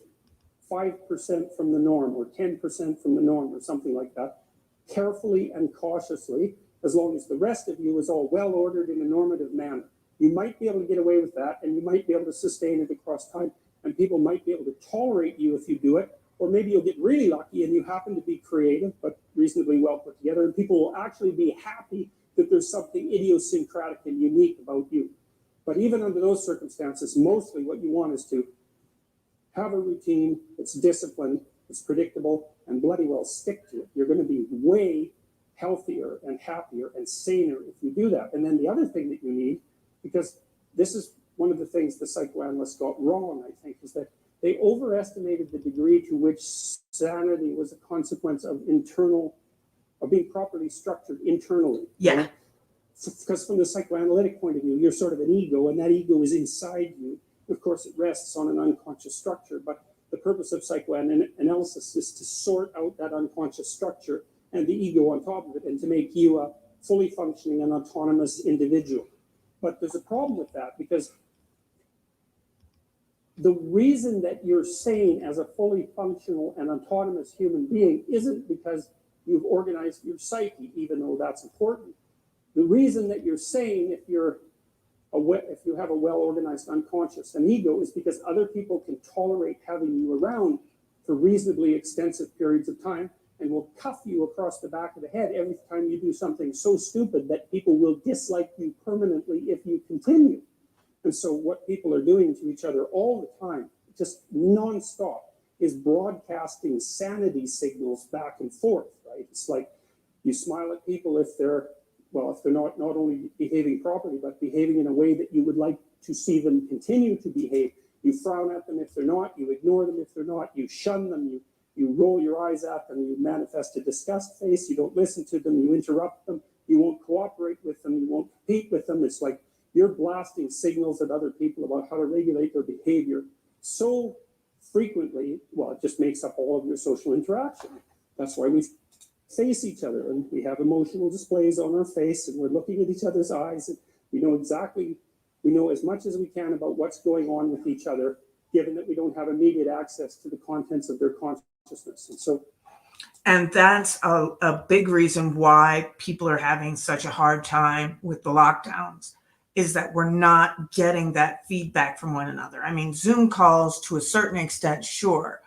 5% from the norm or 10% from the norm or something like that, carefully and cautiously, as long as the rest of you is all well ordered in a normative manner. You might be able to get away with that, and you might be able to sustain it across time, and people might be able to tolerate you if you do it, or maybe you'll get really lucky and you happen to be creative but reasonably well put together, and people will actually be happy that there's something idiosyncratic and unique about you. But even under those circumstances, mostly what you want is to have a routine that's disciplined, it's predictable, and bloody well stick to it. You're going to be way healthier and happier and saner if you do that. And then the other thing that you need, because this is one of the things the psychoanalysts got wrong, I think, is that they overestimated the degree to which sanity was a consequence of being properly structured internally. Yeah. Right? Because from the psychoanalytic point of view, you're sort of an ego, and that ego is inside you. Of course, it rests on an unconscious structure, but the purpose of psychoanalysis is to sort out that unconscious structure and the ego on top of it, and to make you a fully functioning and autonomous individual. But there's a problem with that, because the reason that you're sane as a fully functional and autonomous human being isn't because you've organized your psyche, even though that's important. The reason that you're sane, if you have a well-organized unconscious and ego, is because other people can tolerate having you around for reasonably extensive periods of time, and will cuff you across the back of the head every time you do something so stupid that people will dislike you permanently if you continue. And so what people are doing to each other all the time, just nonstop, is broadcasting sanity signals back and forth, right? It's like you smile at people if they're not only behaving properly, but behaving in a way that you would like to see them continue to behave. You frown at them if they're not, you ignore them if they're not, you shun them, you roll your eyes at them, you manifest a disgust face, you don't listen to them, you interrupt them, you won't cooperate with them, you won't compete with them. It's like you're blasting signals at other people about how to regulate their behavior so frequently, it just makes up all of your social interaction. That's why we face each other, and we have emotional displays on our face, and we're looking at each other's eyes, and we know as much as we can about what's going on with each other, given that we don't have immediate access to the contents of their consciousness. And that's a big reason why people are having such a hard time with the lockdowns, is that we're not getting that feedback from one another. I mean, Zoom calls to a certain extent, sure,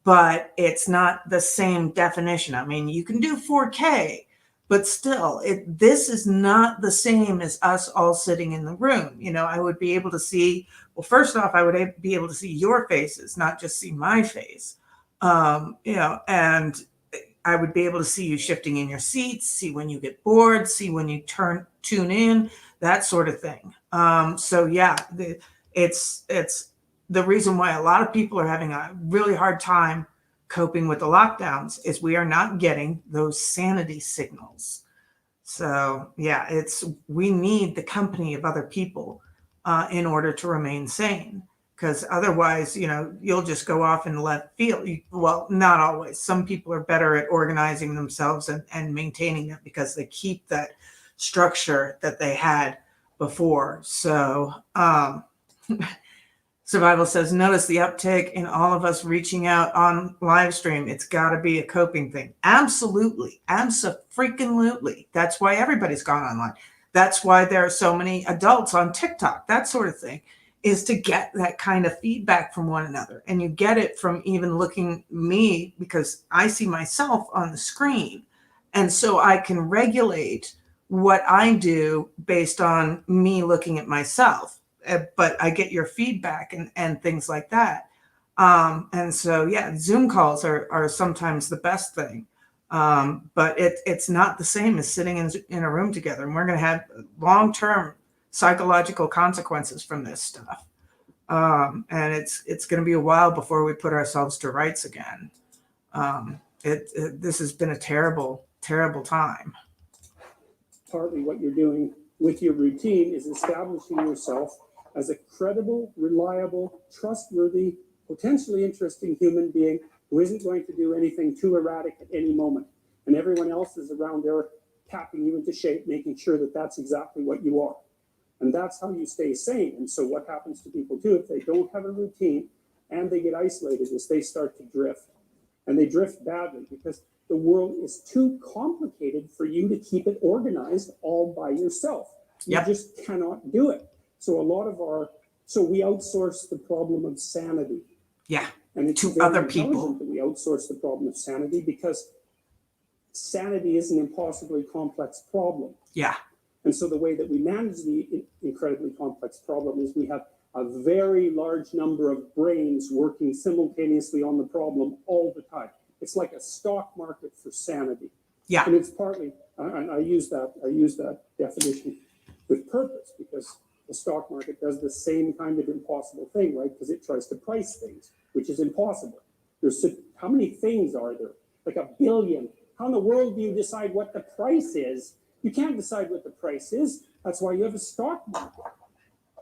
but it's not the same definition. I mean, you can do 4K, but still, this is not the same as us all sitting in the room. You know, I would be able to see, well, first off, I would be able to see your faces, not just see my face, and I would be able to see you shifting in your seats, see when you get bored, see when you tune in, that sort of thing. It's the reason why a lot of people are having a really hard time coping with the lockdowns is we are not getting those sanity signals. So yeah, we need the company of other people in order to remain sane, because otherwise, you'll just go off in left field. Well, not always. Some people are better at organizing themselves and maintaining it because they keep that structure that they had before. So So the Bible says, notice the uptick in all of us reaching out on live stream. It's got to be a coping thing. Absolutely. Abso-freaking-lutely. That's why everybody's gone online. That's why there are so many adults on TikTok, that sort of thing, is to get that kind of feedback from one another. And you get it from even looking me, because I see myself on the screen. And so I can regulate what I do based on me looking at myself. But I get your feedback and things like that. And so, yeah, Zoom calls are sometimes the best thing. But it's not the same as sitting in a room together. And we're going to have long-term psychological consequences from this stuff. And it's going to be a while before we put ourselves to rights again. This has been a terrible, terrible time. Partly what you're doing with your routine is establishing yourself as a credible, reliable, trustworthy, potentially interesting human being who isn't going to do anything too erratic at any moment. And everyone else is around there tapping you into shape, making sure that that's exactly what you are. And that's how you stay sane. And so what happens to people too, if they don't have a routine and they get isolated, is they start to drift. And they drift badly because the world is too complicated for you to keep it organized all by yourself. You just cannot do it. So we outsource the problem of sanity. Yeah. And it's to very other people. That we outsource the problem of sanity because sanity is an impossibly complex problem. Yeah. And so the way that we manage the incredibly complex problem is we have a very large number of brains working simultaneously on the problem all the time. It's like a stock market for sanity. Yeah. And it's partly, I use that definition with purpose because the stock market does the same kind of impossible thing, right? Because it tries to price things, which is impossible. How many things are there? Like 1 billion. How in the world do you decide what the price is? You can't decide what the price is. That's why you have a stock market.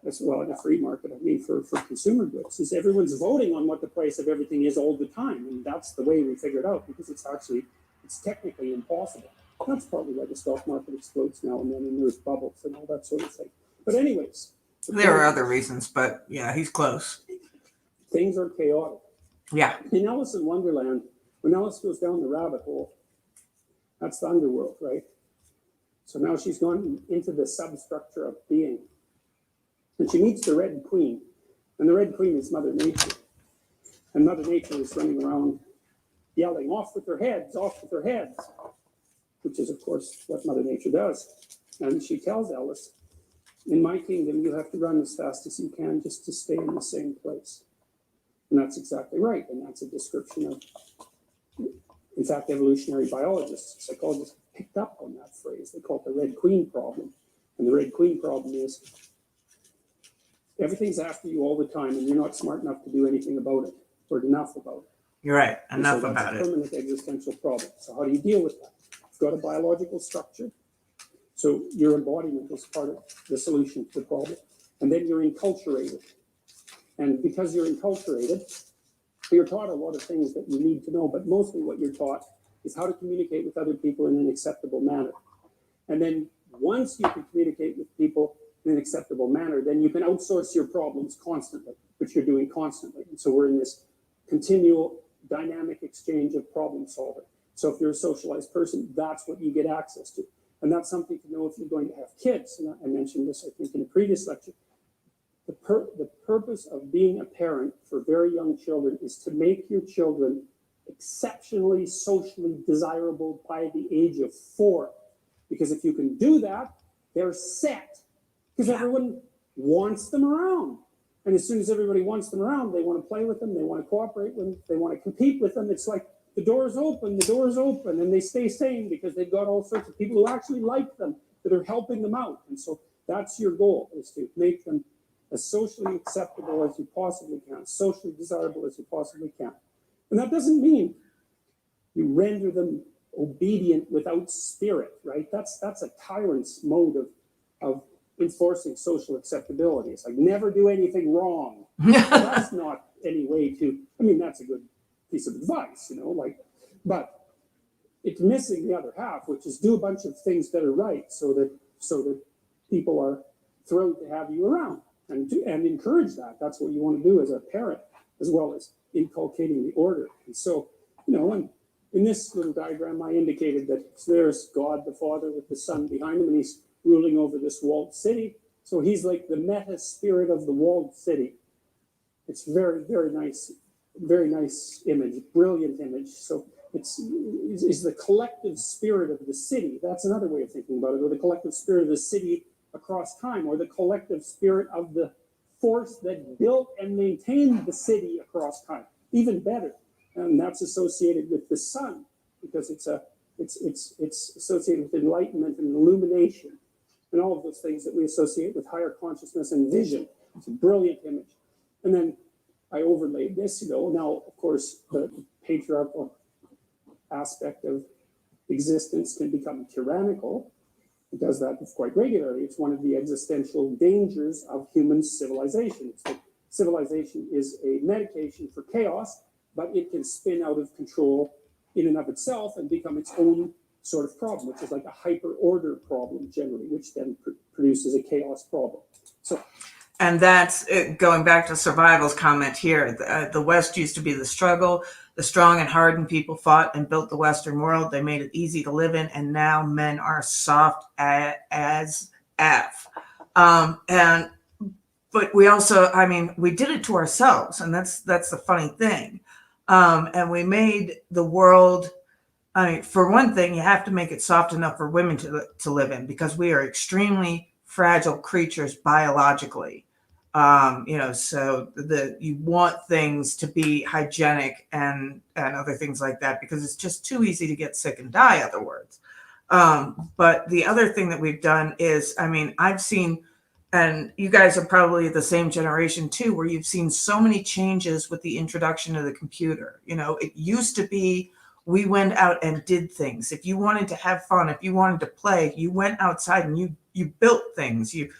That's, well, in a free market, I mean, for consumer goods, is everyone's voting on what the price of everything is all the time. And that's the way we figure it out because it's technically impossible. That's probably why the stock market explodes now and then, and there's bubbles and all that sort of thing. But anyways. There are other reasons, but yeah, he's close. Things are chaotic. Yeah. In Alice in Wonderland, when Alice goes down the rabbit hole, that's the underworld, right? So now she's gone into the substructure of being. And she meets the Red Queen. And the Red Queen is Mother Nature. And Mother Nature is running around yelling, off with their heads, which is, of course, what Mother Nature does. And she tells Alice, in my kingdom, you have to run as fast as you can just to stay in the same place. And that's exactly right. And that's a description of, in fact, evolutionary biologists, psychologists picked up on that phrase. They call it the Red Queen problem. And the Red Queen problem is everything's after you all the time and you're not smart enough to do anything about it or enough about it. You're right. Enough so about it. That's a permanent existential problem. So how do you deal with that? You've got a biological structure. So your embodiment is part of the solution to the problem. And then you're enculturated. And because you're enculturated, you're taught a lot of things that you need to know, but mostly what you're taught is how to communicate with other people in an acceptable manner. And then once you can communicate with people in an acceptable manner, then you can outsource your problems constantly, which you're doing constantly. And so we're in this continual dynamic exchange of problem solving. So if you're a socialized person, that's what you get access to. And that's something to know if you're going to have kids. And I mentioned this, I think, in a previous lecture. The purpose of being a parent for very young children is to make your children exceptionally socially desirable by the age of 4. Because if you can do that, they're set. Because everyone wants them around. And as soon as everybody wants them around, they want to play with them, they want to cooperate with them, they want to compete with them. It's like the door's open, and they stay sane because they've got all sorts of people who actually like them, that are helping them out. And so that's your goal, is to make them as socially acceptable as you possibly can, socially desirable as you possibly can. And that doesn't mean you render them obedient without spirit, right? That's a tyrant's mode of enforcing social acceptability. It's like, never do anything wrong. That's not any way to, that's a good piece of advice, but it's missing the other half, which is do a bunch of things that are right so that people are thrilled to have you around. and encourage that. That's what you want to do as a parent, as well as inculcating the order. And so, and in this little diagram, I indicated that there's God the Father with the Son behind him, and he's ruling over this walled city. So he's like the meta spirit of the walled city. It's very, very nice image, brilliant image. So it's the collective spirit of the city. That's another way of thinking about it, or the collective spirit of the city across time, or the collective spirit of the force that built and maintained the city across time. Even better, and that's associated with the sun, because it's associated with enlightenment and illumination, and all of those things that we associate with higher consciousness and vision. It's a brilliant image. And then I overlaid this, now, of course, the patriarchal aspect of existence can become tyrannical. It does that quite regularly. It's one of the existential dangers of human civilization. Civilization is a medication for chaos, but it can spin out of control in and of itself and become its own sort of problem, which is like a hyper-order problem generally, which then produces a chaos problem. And that's it, going back to Survival's comment here. The West used to be the struggle. The strong and hardened people fought and built the Western world. They made it easy to live in, and now men are soft as F. But we also, we did it to ourselves, and that's the funny thing. And we made the world. For one thing, you have to make it soft enough for women to live in, because we are extremely fragile creatures biologically. So you want things to be hygienic and other things like that, because it's just too easy to get sick and die, other words. But the other thing that we've done is, I've seen, and you guys are probably the same generation too, where you've seen so many changes with the introduction of the computer. It used to be, we went out and did things. If you wanted to have fun, if you wanted to play, you went outside and you built things. You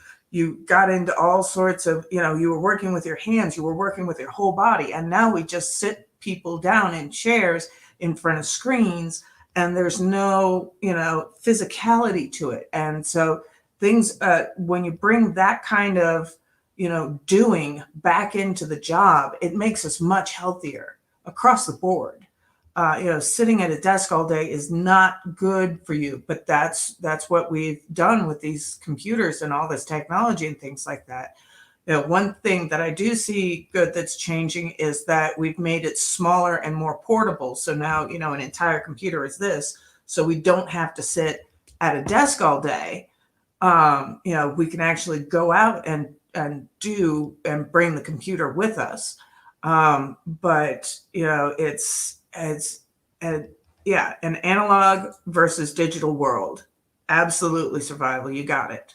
got into all sorts of, you were working with your hands, you were working with your whole body. And now we just sit people down in chairs in front of screens, and there's no, physicality to it. And so things, when you bring that kind of, doing back into the job, it makes us much healthier across the board. Sitting at a desk all day is not good for you, but that's what we've done with these computers and all this technology and things like that. One thing that I do see good that's changing is that we've made it smaller and more portable. So now, an entire computer is this, so we don't have to sit at a desk all day. We can actually go out and do and bring the computer with us. But it's an analog versus digital world. Absolutely, Survival. You got it.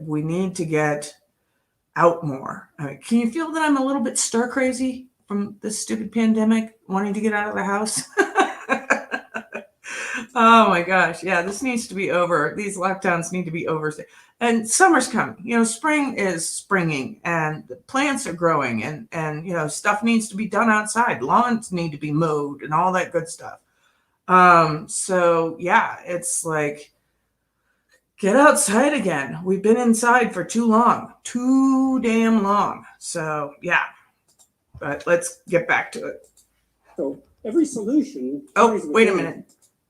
We need to get out more. Can you feel that I'm a little bit stir crazy from this stupid pandemic, wanting to get out of the house? Oh my gosh. Yeah, this needs to be over. These lockdowns need to be over. And summer's coming. Spring is springing, and the plants are growing, and stuff needs to be done outside. Lawns need to be mowed and all that good stuff. It's like, get outside again. We've been inside for too long, too damn long. So yeah, but let's get back to it. So every solution. Oh, wait a minute.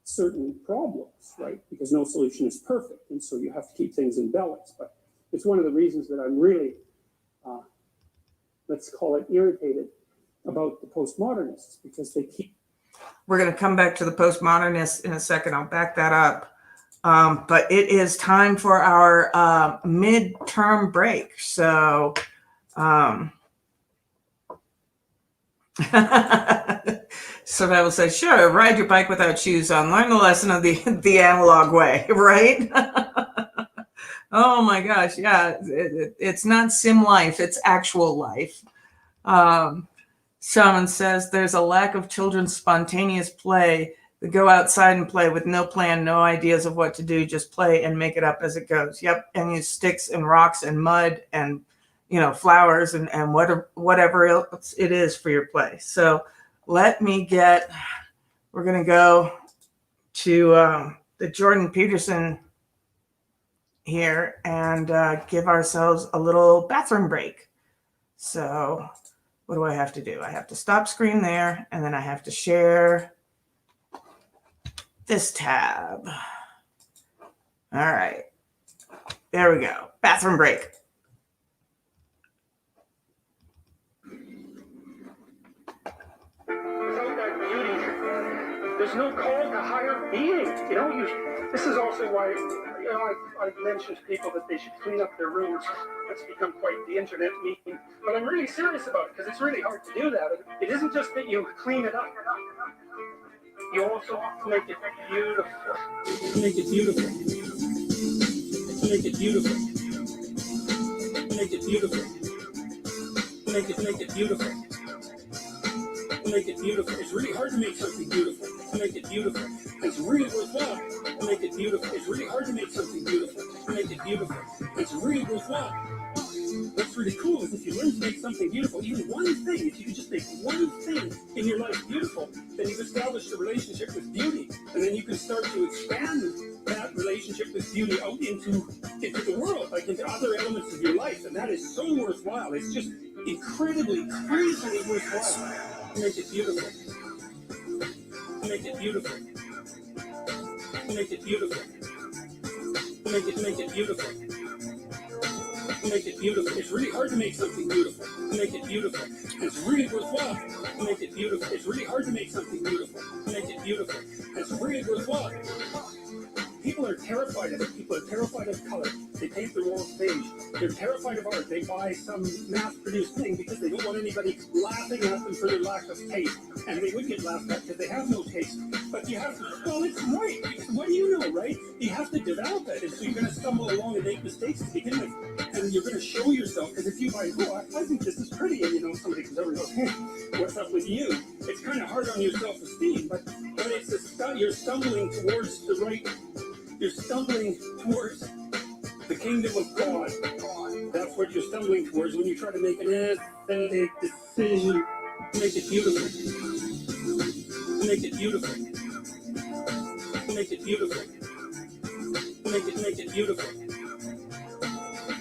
Certain problems, right? Because no solution is perfect, and so you have to keep things in balance. But it's one of the reasons that I'm really, let's call it, irritated about the postmodernists, because they keep. We're going to come back to the postmodernists in a second. I'll back that up. But it is time for our midterm break. So. Survival says, sure, ride your bike without shoes on. Learn the lesson of the analog way, right? Oh my gosh, yeah. It's not sim life, it's actual life. Shaman says, there's a lack of children's spontaneous play. They go outside and play with no plan, no ideas of what to do, just play and make it up as it goes. Yep, and use sticks and rocks and mud and flowers and whatever else it is for your play. So we're going to go to the Jordan Peterson here and give ourselves a little bathroom break. So what do I have to do? I have to stop screen there, and then I have to share this tab. All right, there we go. Bathroom break. Without that beauty, there's no call to higher being. This is also why, I've mentioned to people that they should clean up their rooms. That's become quite the internet meme. But I'm really serious about it because it's really hard to do that. It isn't just that you clean it up. You also make it beautiful. Make it beautiful. Make it beautiful. Make it beautiful. Make it beautiful. Make it beautiful. It's really hard to make something beautiful. To make it beautiful. It's really worthwhile. To make it beautiful. It's really hard to make something beautiful. To make it beautiful. It's really worthwhile. What's really cool is if you learn to make something beautiful, even one thing, if you can just make one thing in your life beautiful, then you've established a relationship with beauty. And then you can start to expand that relationship with beauty out into the world, like into other elements of your life. And that is so worthwhile. It's just incredibly, crazily worthwhile. Make it beautiful. Make it beautiful. Make it beautiful. Make it beautiful. Make it beautiful. It's really hard to make something beautiful. Make it beautiful. It's really worthwhile. Make it beautiful. It's really hard to make something beautiful. Make it beautiful. It's really worthwhile. People are terrified of it. People are terrified of color. They paint their walls beige. They're terrified of art. They buy some mass-produced thing because they don't want anybody laughing at them for their lack of taste. And they would get laughed at because they have no taste. But you have to, well, it's right. What do you know, right? You have to develop it. And so you're going to stumble along and make mistakes to begin with. And you're going to show yourself. Because if you buy, I think this is pretty. And, somebody comes over and goes, hey, what's up with you? It's kind of hard on your self-esteem. But it's you're stumbling towards the right. You're stumbling towards the kingdom of God. That's what you're stumbling towards when you try to make an aesthetic decision. Make it beautiful. Make it beautiful. Make it beautiful. Make it beautiful.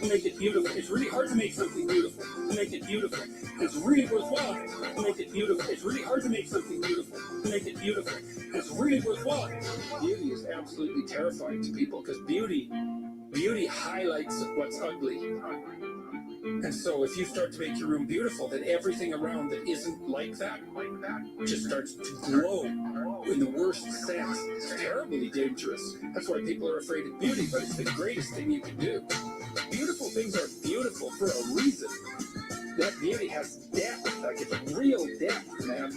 Make it beautiful. It's really hard to make something beautiful. Make it beautiful. It's really worthwhile. Make it beautiful. It's really hard to make something beautiful. Make it beautiful. It's really worthwhile. Beauty is absolutely terrifying to people because beauty highlights what's ugly. And so if you start to make your room beautiful, then everything around that isn't like that just starts to glow in the worst sense. It's terribly dangerous. That's why people are afraid of beauty, but it's the greatest thing you can do. Beautiful things are beautiful for a reason. That beauty has depth, like it's real depth, man.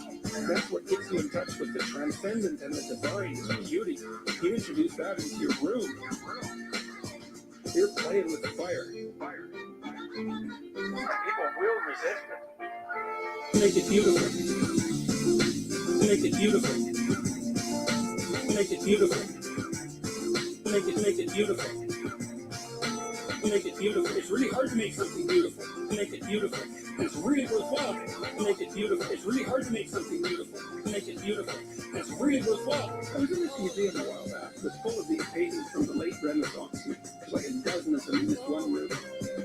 That's what gets you in touch with the transcendent and the divine is beauty. You introduce that into your room, you're playing with the fire. People will resist it. Make it beautiful. Make it beautiful. Make it beautiful. Make it beautiful. Make it beautiful. It's really hard to make something beautiful. Make it beautiful. It's really worthwhile. Make it beautiful. It's really hard to make something beautiful. Make it beautiful. It's really worthwhile. I was in this museum a while back. It was full of these paintings from the late Renaissance. There's like a dozen of them in this one room.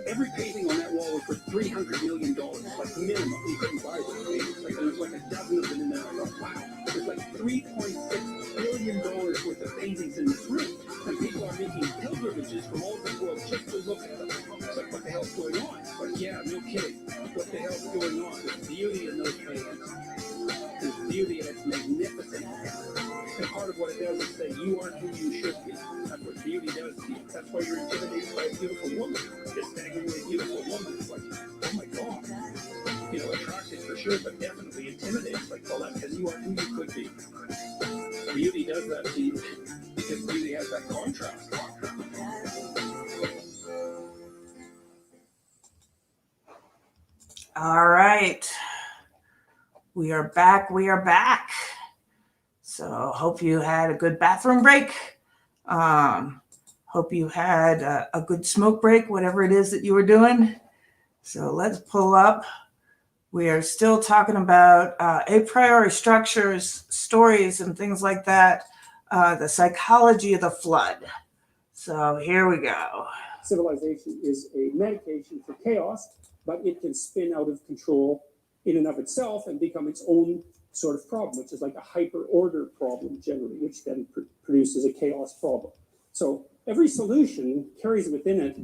Every painting on that wall was worth $300 million, like minimum. You couldn't buy those paintings. Like there was like a dozen of them in there. I thought, wow, there's like $3.6 billion worth of paintings in this room, and people are making pilgrimages from all over the world just to look at them. It's like, what the hell's going on? But yeah, no kidding. What the hell's going on? There's beauty in those paintings. There's beauty and it's magnificent. And part of what it does is say, you aren't who you should be. That's what beauty does to you. That's why you're intimidated by a beautiful woman. This staggeringly beautiful woman. It's like, oh my God. Attracted for sure, but definitely intimidated. Like, well, that's because you aren't who you could be. Beauty does that to you because beauty has that contrast. All right. We are back. So hope you had a good bathroom break. Hope you had a good smoke break, whatever it is that you were doing. So let's pull up. We are still talking about a priori structures, stories, and things like that. The psychology of the flood. So here we go. Civilization is a medication for chaos, but it can spin out of control in and of itself and become its own sort of problem, which is like a hyper order problem generally, which then produces a chaos problem. So every solution carries within it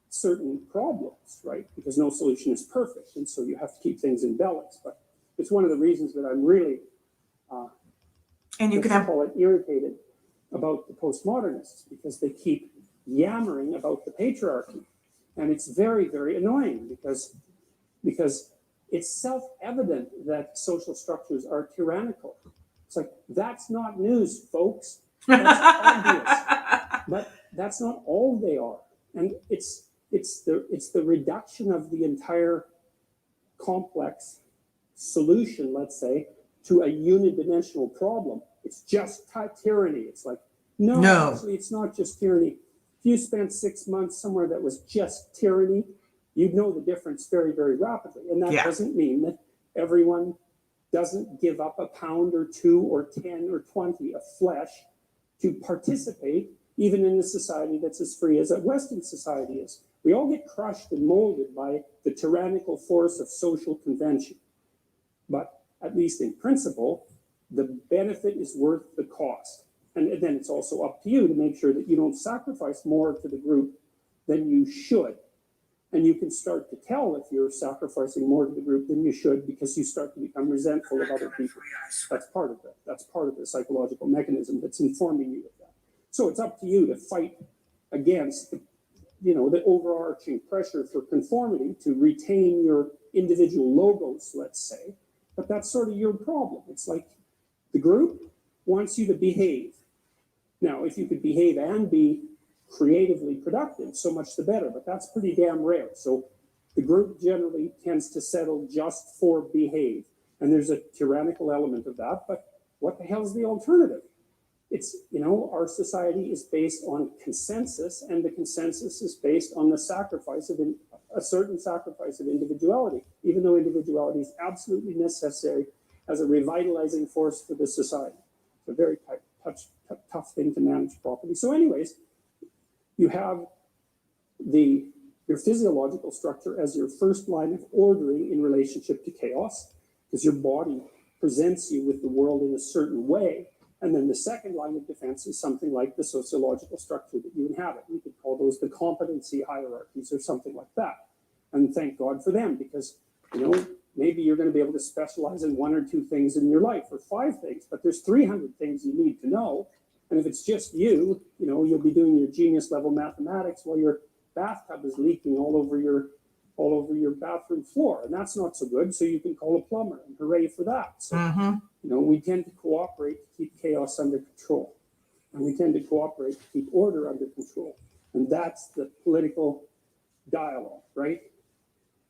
certain problems, right? Because no solution is perfect, and so you have to keep things in balance. But it's one of the reasons that I'm really, And you can have call it irritated about the postmodernists, because they keep yammering about the patriarchy, and it's very, very annoying because it's self-evident that social structures are tyrannical. It's like, that's not news, folks. That's obvious. But that's not all they are. And it's the reduction of the entire complex solution, let's say, to a unidimensional problem. It's just tyranny. It's like, no, actually, it's not just tyranny. If you spent 6 months somewhere that was just tyranny, you'd know the difference very, very rapidly. And that doesn't mean that everyone doesn't give up a pound or 2 or 10 or 20 of flesh to participate, even in a society that's as free as a Western society is. We all get crushed and molded by the tyrannical force of social convention. But at least in principle, the benefit is worth the cost. And then it's also up to you to make sure that you don't sacrifice more to the group than you should. And you can start to tell if you're sacrificing more to the group than you should, because you start to become resentful of other people. That's part of it. That's part of the psychological mechanism that's informing you of that. So it's up to you to fight against the overarching pressure for conformity, to retain your individual logos, let's say. But that's sort of your problem. It's like the group wants you to behave. Now, if you could behave and be creatively productive, so much the better, but that's pretty damn rare. So the group generally tends to settle just for behave. And there's a tyrannical element of that, but what the hell's the alternative? It's, our society is based on consensus, and the consensus is based on the sacrifice of a certain sacrifice of individuality, even though individuality is absolutely necessary as a revitalizing force for the society. It's a very tough thing to manage properly. So anyways, you have your physiological structure as your first line of ordering in relationship to chaos, because your body presents you with the world in a certain way. And then the second line of defense is something like the sociological structure that you inhabit. We could call those the competency hierarchies or something like that. And thank God for them, because, maybe you're going to be able to specialize in 1 or 2 things in your life, or 5 things, but there's 300 things you need to know. And if it's just you'll be doing your genius level mathematics while your bathtub is leaking all over your bathroom floor, and that's not so good. So you can call a plumber, and hooray for that. So, we tend to cooperate to keep chaos under control, and we tend to cooperate to keep order under control. And that's the political dialogue, right?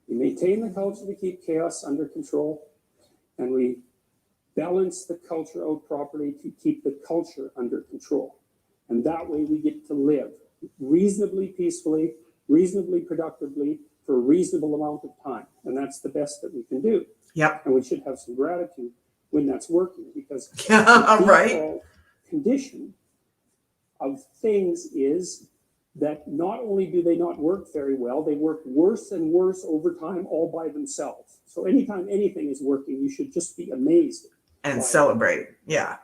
We maintain the culture to keep chaos under control, and we balance the culture out properly to keep the culture under control. And that way we get to live reasonably peacefully, reasonably productively, for a reasonable amount of time. And that's the best that we can do. Yep. And we should have some gratitude when that's working, because the right. default condition of things is that not only do they not work very well, they work worse and worse over time all by themselves. So anytime anything is working, you should just be amazed. And celebrate. Yeah.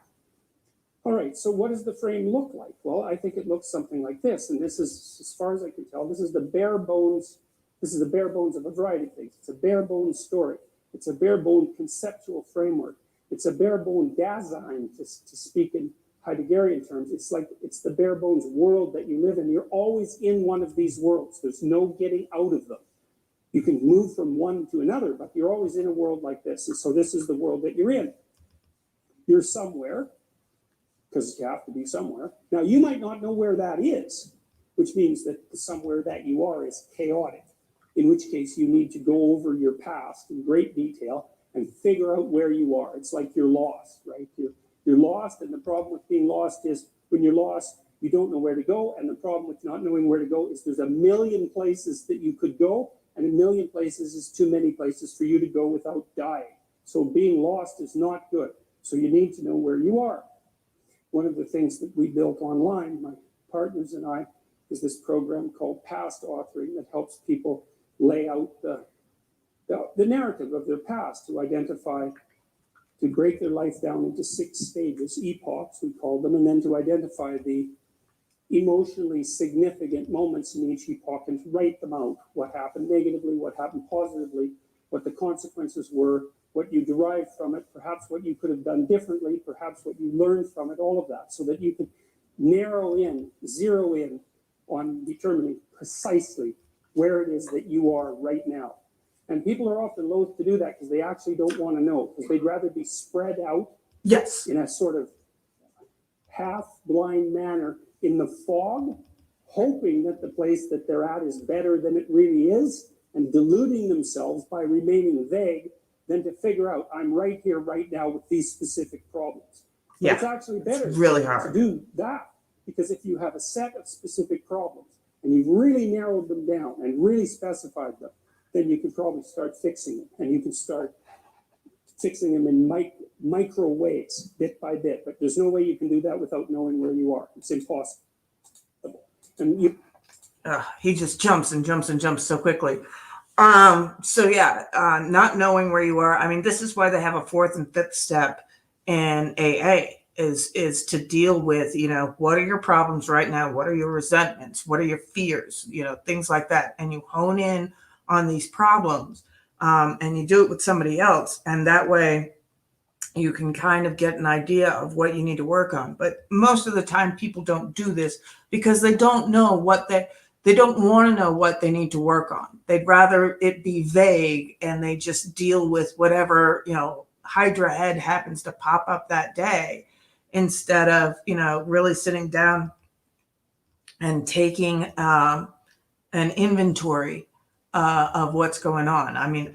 All right, so what does the frame look like? Well, I think it looks something like this. And this is, as far as I can tell, this is the bare bones. This is the bare bones of a variety of things. It's a bare bones story. It's a bare bone conceptual framework. It's a bare bone Dasein, to speak in Heideggerian terms. It's the bare bones world that you live in. You're always in one of these worlds. There's no getting out of them. You can move from one to another, but you're always in a world like this. And so this is the world that you're in. You're somewhere, because you have to be somewhere. Now, you might not know where that is, which means that the somewhere that you are is chaotic, in which case you need to go over your past in great detail and figure out where you are. It's like you're lost, right? You're lost, and the problem with being lost is when you're lost, you don't know where to go, and the problem with not knowing where to go is there's a million places that you could go, and a million places is too many places for you to go without dying. So being lost is not good. So you need to know where you are. One of the things that we built online, my partners and I, is this program called Past Authoring that helps people lay out the narrative of their past, to identify, to break their life down into 6 stages, epochs we call them, and then to identify the emotionally significant moments in each epoch and to write them out. What happened negatively, what happened positively, what the consequences were, what you derived from it, perhaps what you could have done differently, perhaps what you learned from it, all of that, so that you can narrow in, zero in on determining precisely where it is that you are right now. And people are often loath to do that because they actually don't want to know, because they'd rather be spread out Yes. in a sort of half-blind manner in the fog, hoping that the place that they're at is better than it really is, and deluding themselves by remaining vague, than to figure out, I'm right here, right now, with these specific problems. But Yeah. it's actually better It's really to hard. do that, because if you have a set of specific problems, and you've really narrowed them down and really specified them, then you can probably start fixing them, and you can start fixing them in micro ways, bit by bit. But there's no way you can do that without knowing where you are. It's impossible. And you, He just jumps and jumps and jumps so quickly. So yeah, not knowing where you are. I mean, this is why they have a 4th and 5th step in AA is to deal with, what are your problems right now? What are your resentments? What are your fears? Things like that. And you hone in on these problems, and you do it with somebody else. And that way you can kind of get an idea of what you need to work on. But most of the time people don't do this because they don't know they don't want to know what they need to work on. They'd rather it be vague and they just deal with whatever, Hydra head happens to pop up that day, instead of, really sitting down and taking an inventory of what's going on. I mean,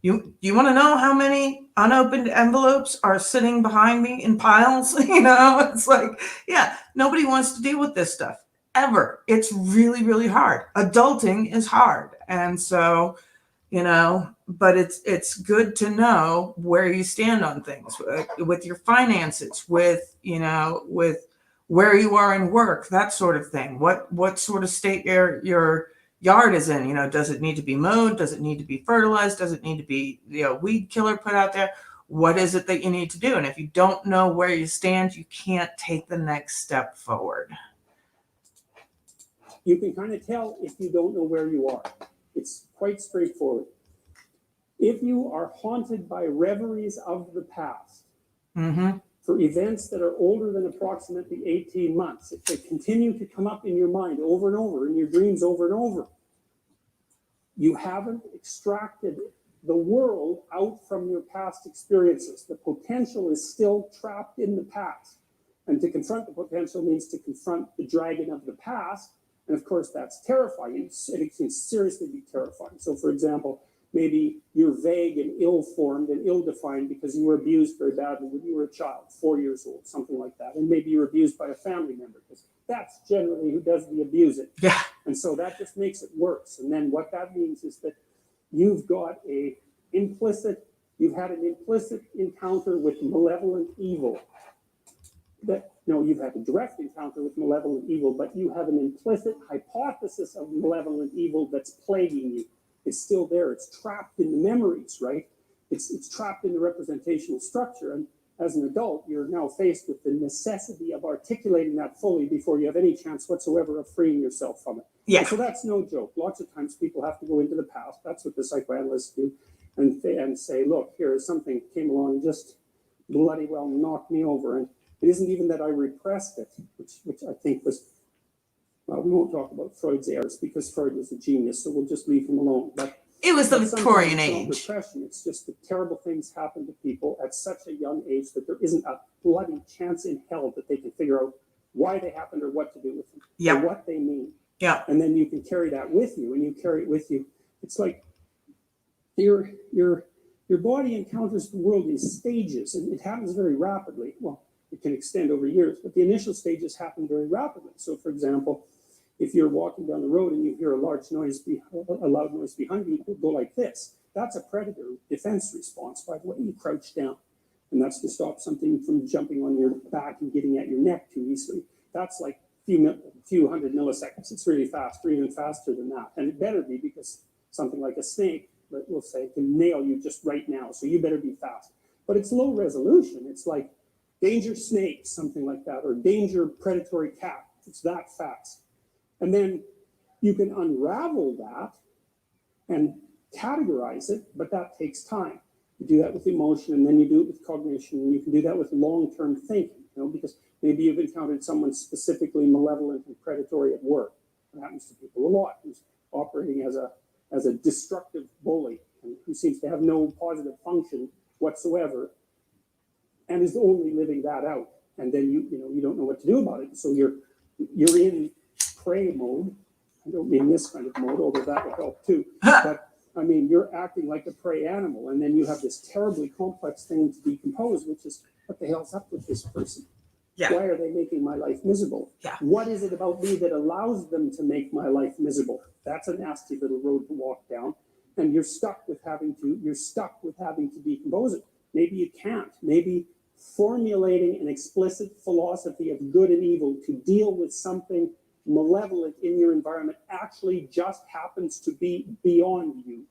you want to know how many unopened envelopes are sitting behind me in piles? It's like, yeah, nobody wants to deal with this stuff ever. It's really, really hard. Adulting is hard. And so, but it's good to know where you stand on things, with your finances, with where you are in work, that sort of thing. What sort of state your yard is in. Does it need to be mowed? Does it need to be fertilized? Does it need to be weed killer put out there? What is it that you need to do? And if you don't know where you stand, you can't take the next step forward. you can kind of tell if you don't know where you are. It's quite straightforward. If you are haunted by reveries of the past, for events that are older than approximately 18 months, if they continue to come up in your mind over and over, in your dreams over and over, you haven't extracted the world out from your past experiences. The potential is still trapped in the past. And to confront the potential means to confront the dragon of the past. And of course, that's terrifying. It can seriously be terrifying. So, for example, maybe you're vague and ill-formed and ill-defined because you were abused very badly when you were a child, 4 years old, something like that. And maybe you're abused by a family member, because that's generally who does the abusing. Yeah. And so that just makes it worse. And then what that means is that you've had an implicit encounter with malevolent evil. You've had a direct encounter with malevolent evil, but you have an implicit hypothesis of malevolent evil that's plaguing you. It's still there. It's trapped in the memories, right? It's trapped in the representational structure. And as an adult, you're now faced with the necessity of articulating that fully before you have any chance whatsoever of freeing yourself from it. Yeah. And so that's no joke. Lots of times people have to go into the past. That's what the psychoanalysts do, and say, look, here is something came along and just bloody well knocked me over. And it isn't even that I repressed it, which I think was, well, we won't talk about Freud's errors because Freud was a genius, so we'll just leave him alone. But It was the Victorian it's age. not repression. It's just that terrible things happen to people at such a young age that there isn't a bloody chance in hell that they can figure out why they happened or what to do with them, Yeah. or what they mean. Yeah. And then you can carry that with you, and you carry it with you. It's like your body encounters the world in stages, and it happens very rapidly. Well, it can extend over years, but the initial stages happen very rapidly. So, for example, if you're walking down the road and you hear a loud noise behind you, you go like this. That's a predator defense response. By the way, you crouch down, and that's to stop something from jumping on your back and getting at your neck too easily. That's like few hundred milliseconds. It's really fast, or even faster than that. And it better be, because something like a snake, we'll say, can nail you just right now. So you better be fast. But it's low resolution. It's like danger snake, something like that, or danger predatory cat. It's that fast. And then you can unravel that and categorize it, but that takes time. You do that with emotion, and then you do it with cognition, and you can do that with long-term thinking, because maybe you've encountered someone specifically malevolent and predatory at work. It happens to people a lot, who's operating as a destructive bully, and who seems to have no positive function whatsoever, and is only living that out. And then you don't know what to do about it. So you're in prey mode. I don't mean this kind of mode, although that will help too. But I mean, you're acting like a prey animal, and then you have this terribly complex thing to decompose, which is, what the hell's up with this person? Yeah. Why are they making my life miserable? Yeah. What is it about me that allows them to make my life miserable? That's a nasty little road to walk down. And you're stuck with having to decompose it. Maybe you can't. Maybe formulating an explicit philosophy of good and evil to deal with something malevolent in your environment actually just happens to be beyond you.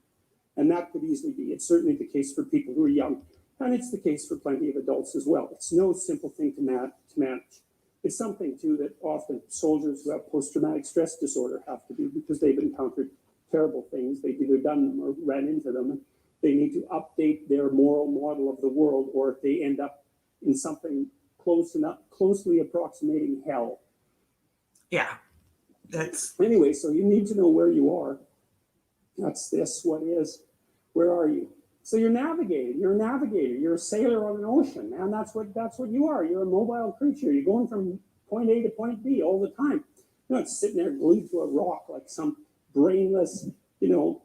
And that could easily be. It's certainly the case for people who are young, and it's the case for plenty of adults as well. It's no simple thing to manage. It's something, too, that often soldiers who have post-traumatic stress disorder have to do, because they've encountered terrible things. They've either done them or ran into them, and they need to update their moral model of the world, or they end up in something closely approximating hell. Yeah. That's Anyway, so you need to know where you are. That's this, what is, where are you? So you're navigating, you're a navigator, you're a sailor on an ocean, man. That's what you are. You're a mobile creature. You're going from point A to point B all the time. You're not sitting there glued to a rock like some brainless,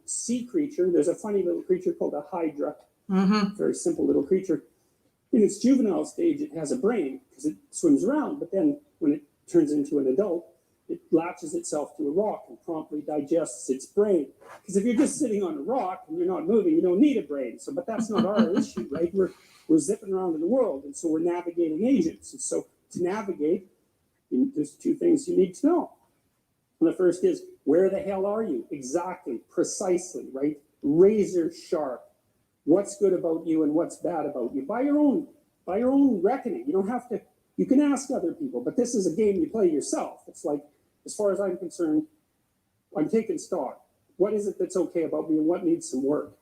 sea creature. There's a funny little creature called a hydra. Very simple little creature. In its juvenile stage, it has a brain because it swims around, but then when it turns into an adult, it latches itself to a rock and promptly digests its brain. Because if you're just sitting on a rock and you're not moving, you don't need a brain. So, but that's not our issue, right? We're zipping around in the world, and so we're navigating agents. And so to navigate, there's two things you need to know. And the first is, where the hell are you? Exactly, precisely, right? Razor sharp. What's good about you and what's bad about you? By your own reckoning. You don't have to. You can ask other people, but this is a game you play yourself. It's like, as far as I'm concerned, I'm taking stock. What is it that's okay about me, and what needs some work?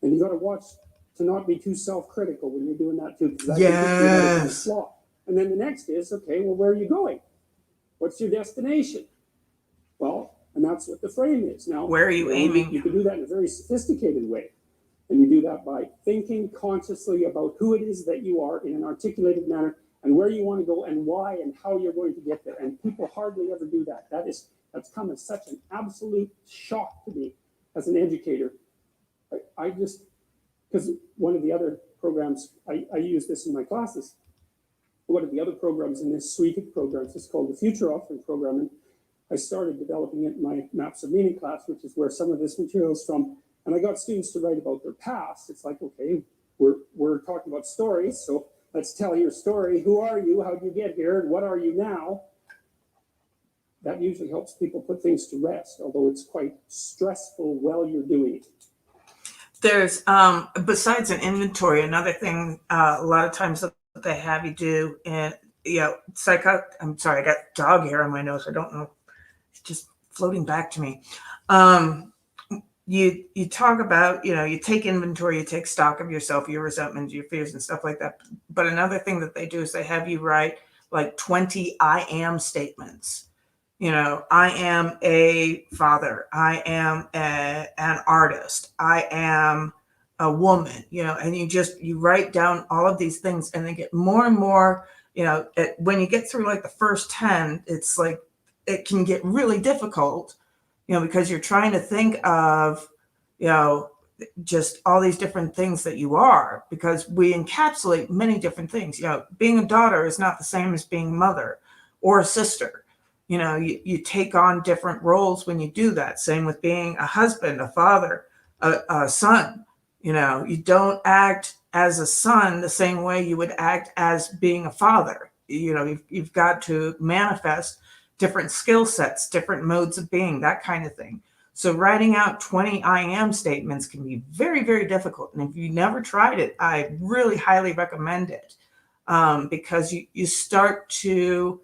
And you got to watch to not be too self-critical when you're doing that too, because that can get you flaw. And then the next is, okay, well, where are you going? What's your destination? Well, and that's what the frame is. Now, where are you aiming? You can do that in a very sophisticated way. And you do that by thinking consciously about who it is that you are in an articulated manner, and where you want to go, and why, and how you're going to get there. And people hardly ever do that. That's come as such an absolute shock to me as an educator. I just, because one of the other programs, I use this in my classes. One of the other programs in this suite of programs is called the Future Authoring Program. And I started developing it in my Maps of Meaning class, which is where some of this material is from. And I got students to write about their past. It's like, okay, we're talking about stories, so let's tell your story. Who are you? How did you get here? And what are you now? That usually helps people put things to rest, although it's quite stressful while you're doing it. There's besides an inventory, another thing a lot of times that they have you do, and I'm sorry, I got dog hair on my nose. I don't know, it's just floating back to me. You talk about, you take inventory, you take stock of yourself, your resentments, your fears, and stuff like that. But another thing that they do is they have you write like 20 I am statements. I am a father. I am an artist. I am a woman, and you write down all of these things, and they get more and more, when you get through like the first 10, it's like, it can get really difficult, because you're trying to think of, just all these different things that you are, because we encapsulate many different things. Being a daughter is not the same as being a mother or a sister. You take on different roles when you do that. Same with being a husband, a father, a son. You don't act as a son the same way you would act as being a father. You've got to manifest different skill sets, different modes of being, that kind of thing. So writing out 20 I am statements can be very, very difficult. And if you never tried it, I really highly recommend it, because you start to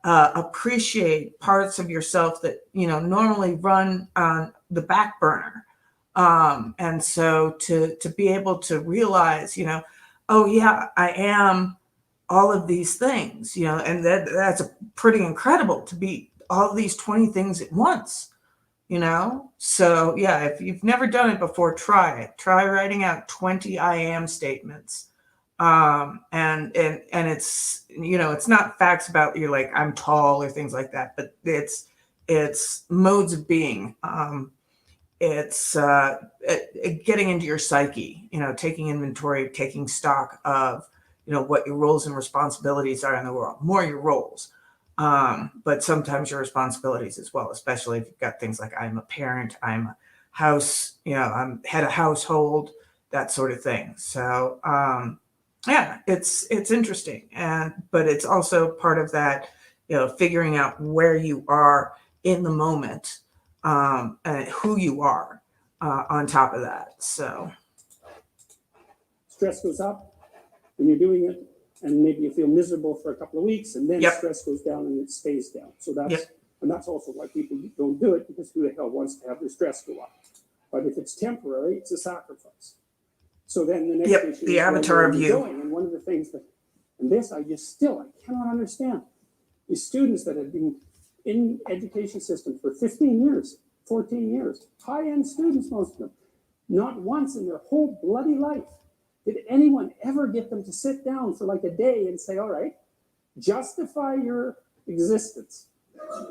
appreciate parts of yourself that, normally run on the back burner. And so to be able to realize, oh yeah, I am all of these things, and that's pretty incredible to be all of these 20 things at once. So yeah, if you've never done it before, try it. Try writing out 20 I am statements. And it's, it's not facts about you're like, I'm tall or things like that, but it's modes of being. It's getting into your psyche, taking inventory, taking stock of, what your roles and responsibilities are in the world, more your roles. But sometimes your responsibilities as well, especially if you've got things like I'm a parent, I'm a house, I'm head of household, that sort of thing. So, yeah, it's interesting. But it's also part of that, figuring out where you are in the moment, and who you are, on top of that. So Stress goes up when you're doing it, and maybe you feel miserable for a couple of weeks, and then Yep. stress goes down and it stays down. So that's Yep. and that's also why people don't do it, because who the hell wants to have their stress go up? But if it's temporary, it's a sacrifice. So then the next Yep, issue the is avatar where of you're you. going. And one of the things that, and this I cannot understand, is students that have been in education system for 15 years, 14 years, high-end students, most of them, not once in their whole bloody life did anyone ever get them to sit down for like a day and say, all right, justify your existence.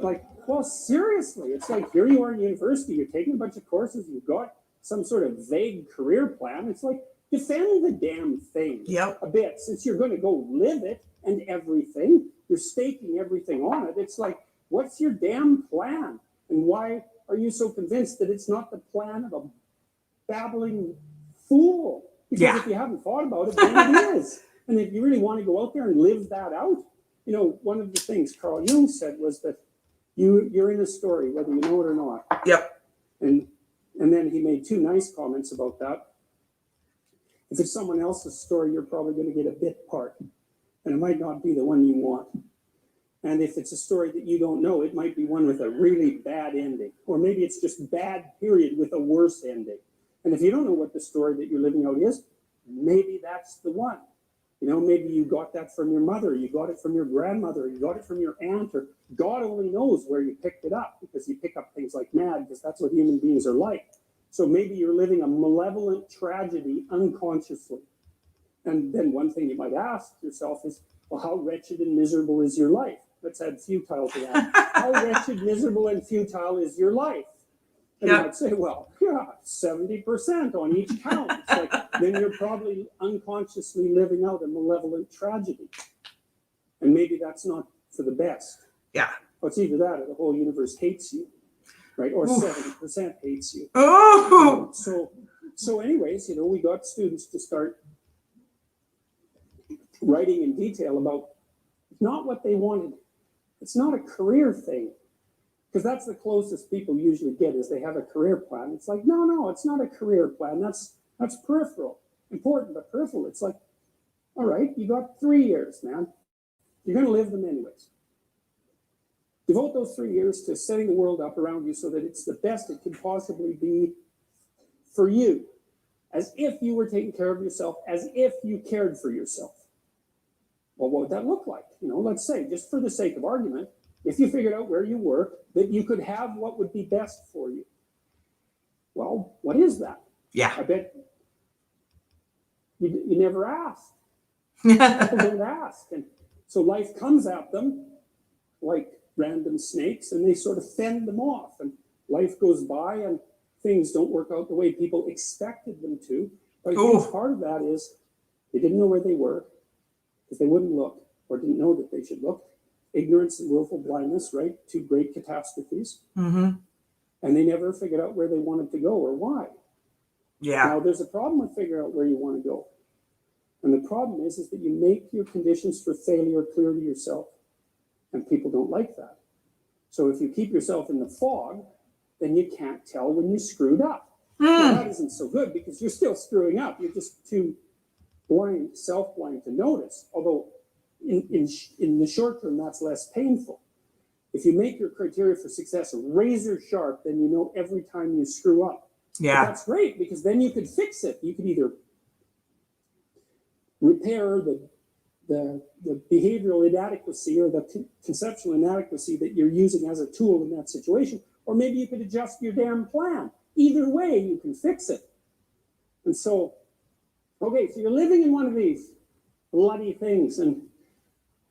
Like, well, seriously, it's like here you are in university, you're taking a bunch of courses, you've got some sort of vague career plan. It's like, defend the damn thing Yep. a bit, since you're going to go live it and everything. You're staking everything on it. It's like, what's your damn plan? And why are you so convinced that it's not the plan of a babbling fool? Because Yeah. if you haven't thought about it, then it is. And if you really want to go out there and live that out, one of the things Carl Jung said was that you're in a story, whether you know it or not. Yep. And then he made two nice comments about that. If it's someone else's story, you're probably going to get a bit part, and it might not be the one you want. And if it's a story that you don't know, it might be one with a really bad ending, or maybe it's just bad, period, with a worse ending. And if you don't know what the story that you're living out is, maybe that's the one. Maybe you got that from your mother, you got it from your grandmother, you got it from your aunt, or God only knows where you picked it up, because you pick up things like mad, because that's what human beings are like. So maybe you're living a malevolent tragedy unconsciously. And then one thing you might ask yourself is, well, how wretched and miserable is your life? Let's add futile to that. How wretched, miserable, and futile is your life? And you might say, well, yeah, 70% on each count. It's like, then you're probably unconsciously living out a malevolent tragedy. And maybe that's not for the best. Yeah. Well, it's either that or the whole universe hates you, right? Or 70% hates you. Oh. So anyways, we got students to start writing in detail about not what they wanted. It's not a career thing. Because that's the closest people usually get, is they have a career plan. It's like, no, it's not a career plan. That's peripheral. Important, but peripheral. It's like, all right, you got 3 years, man. You're going to live them anyways. Devote those 3 years to setting the world up around you so that it's the best it could possibly be for you. As if you were taking care of yourself, as if you cared for yourself. Well, what would that look like? Let's say, just for the sake of argument, if you figured out where you were, that you could have what would be best for you. Well, what is that? Yeah. I bet you never asked. People don't ask. And so life comes at them like random snakes, and they sort of fend them off. And life goes by, and things don't work out the way people expected them to. But I think part of that is they didn't know where they were, because they wouldn't look, or didn't know that they should look. Ignorance and willful blindness, right? Two great catastrophes. Mm-hmm. And they never figured out where they wanted to go or why. Yeah. Now, there's a problem with figuring out where you want to go. And the problem is that you make your conditions for failure clear to yourself. And people don't like that. So if you keep yourself in the fog, then you can't tell when you screwed up. Now, that isn't so good because you're still screwing up. You're just too blind, self-blind to notice. Although in the short term, that's less painful. If you make your criteria for success razor sharp, then you know every time you screw up. Yeah. But that's great because then you could fix it. You could either repair the behavioral inadequacy or the conceptual inadequacy that you're using as a tool in that situation, or maybe you could adjust your damn plan. Either way, you can fix it. And so, okay, so you're living in one of these bloody things, and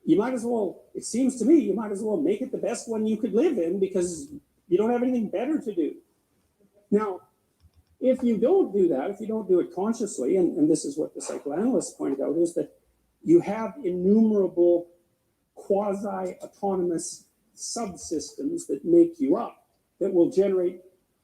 you might as well, it seems to me, you might as well make it the best one you could live in because you don't have anything better to do. Now, if you don't do that, if you don't do it consciously, and this is what the psychoanalysts pointed out, is that you have innumerable quasi-autonomous subsystems that make you up, that will generate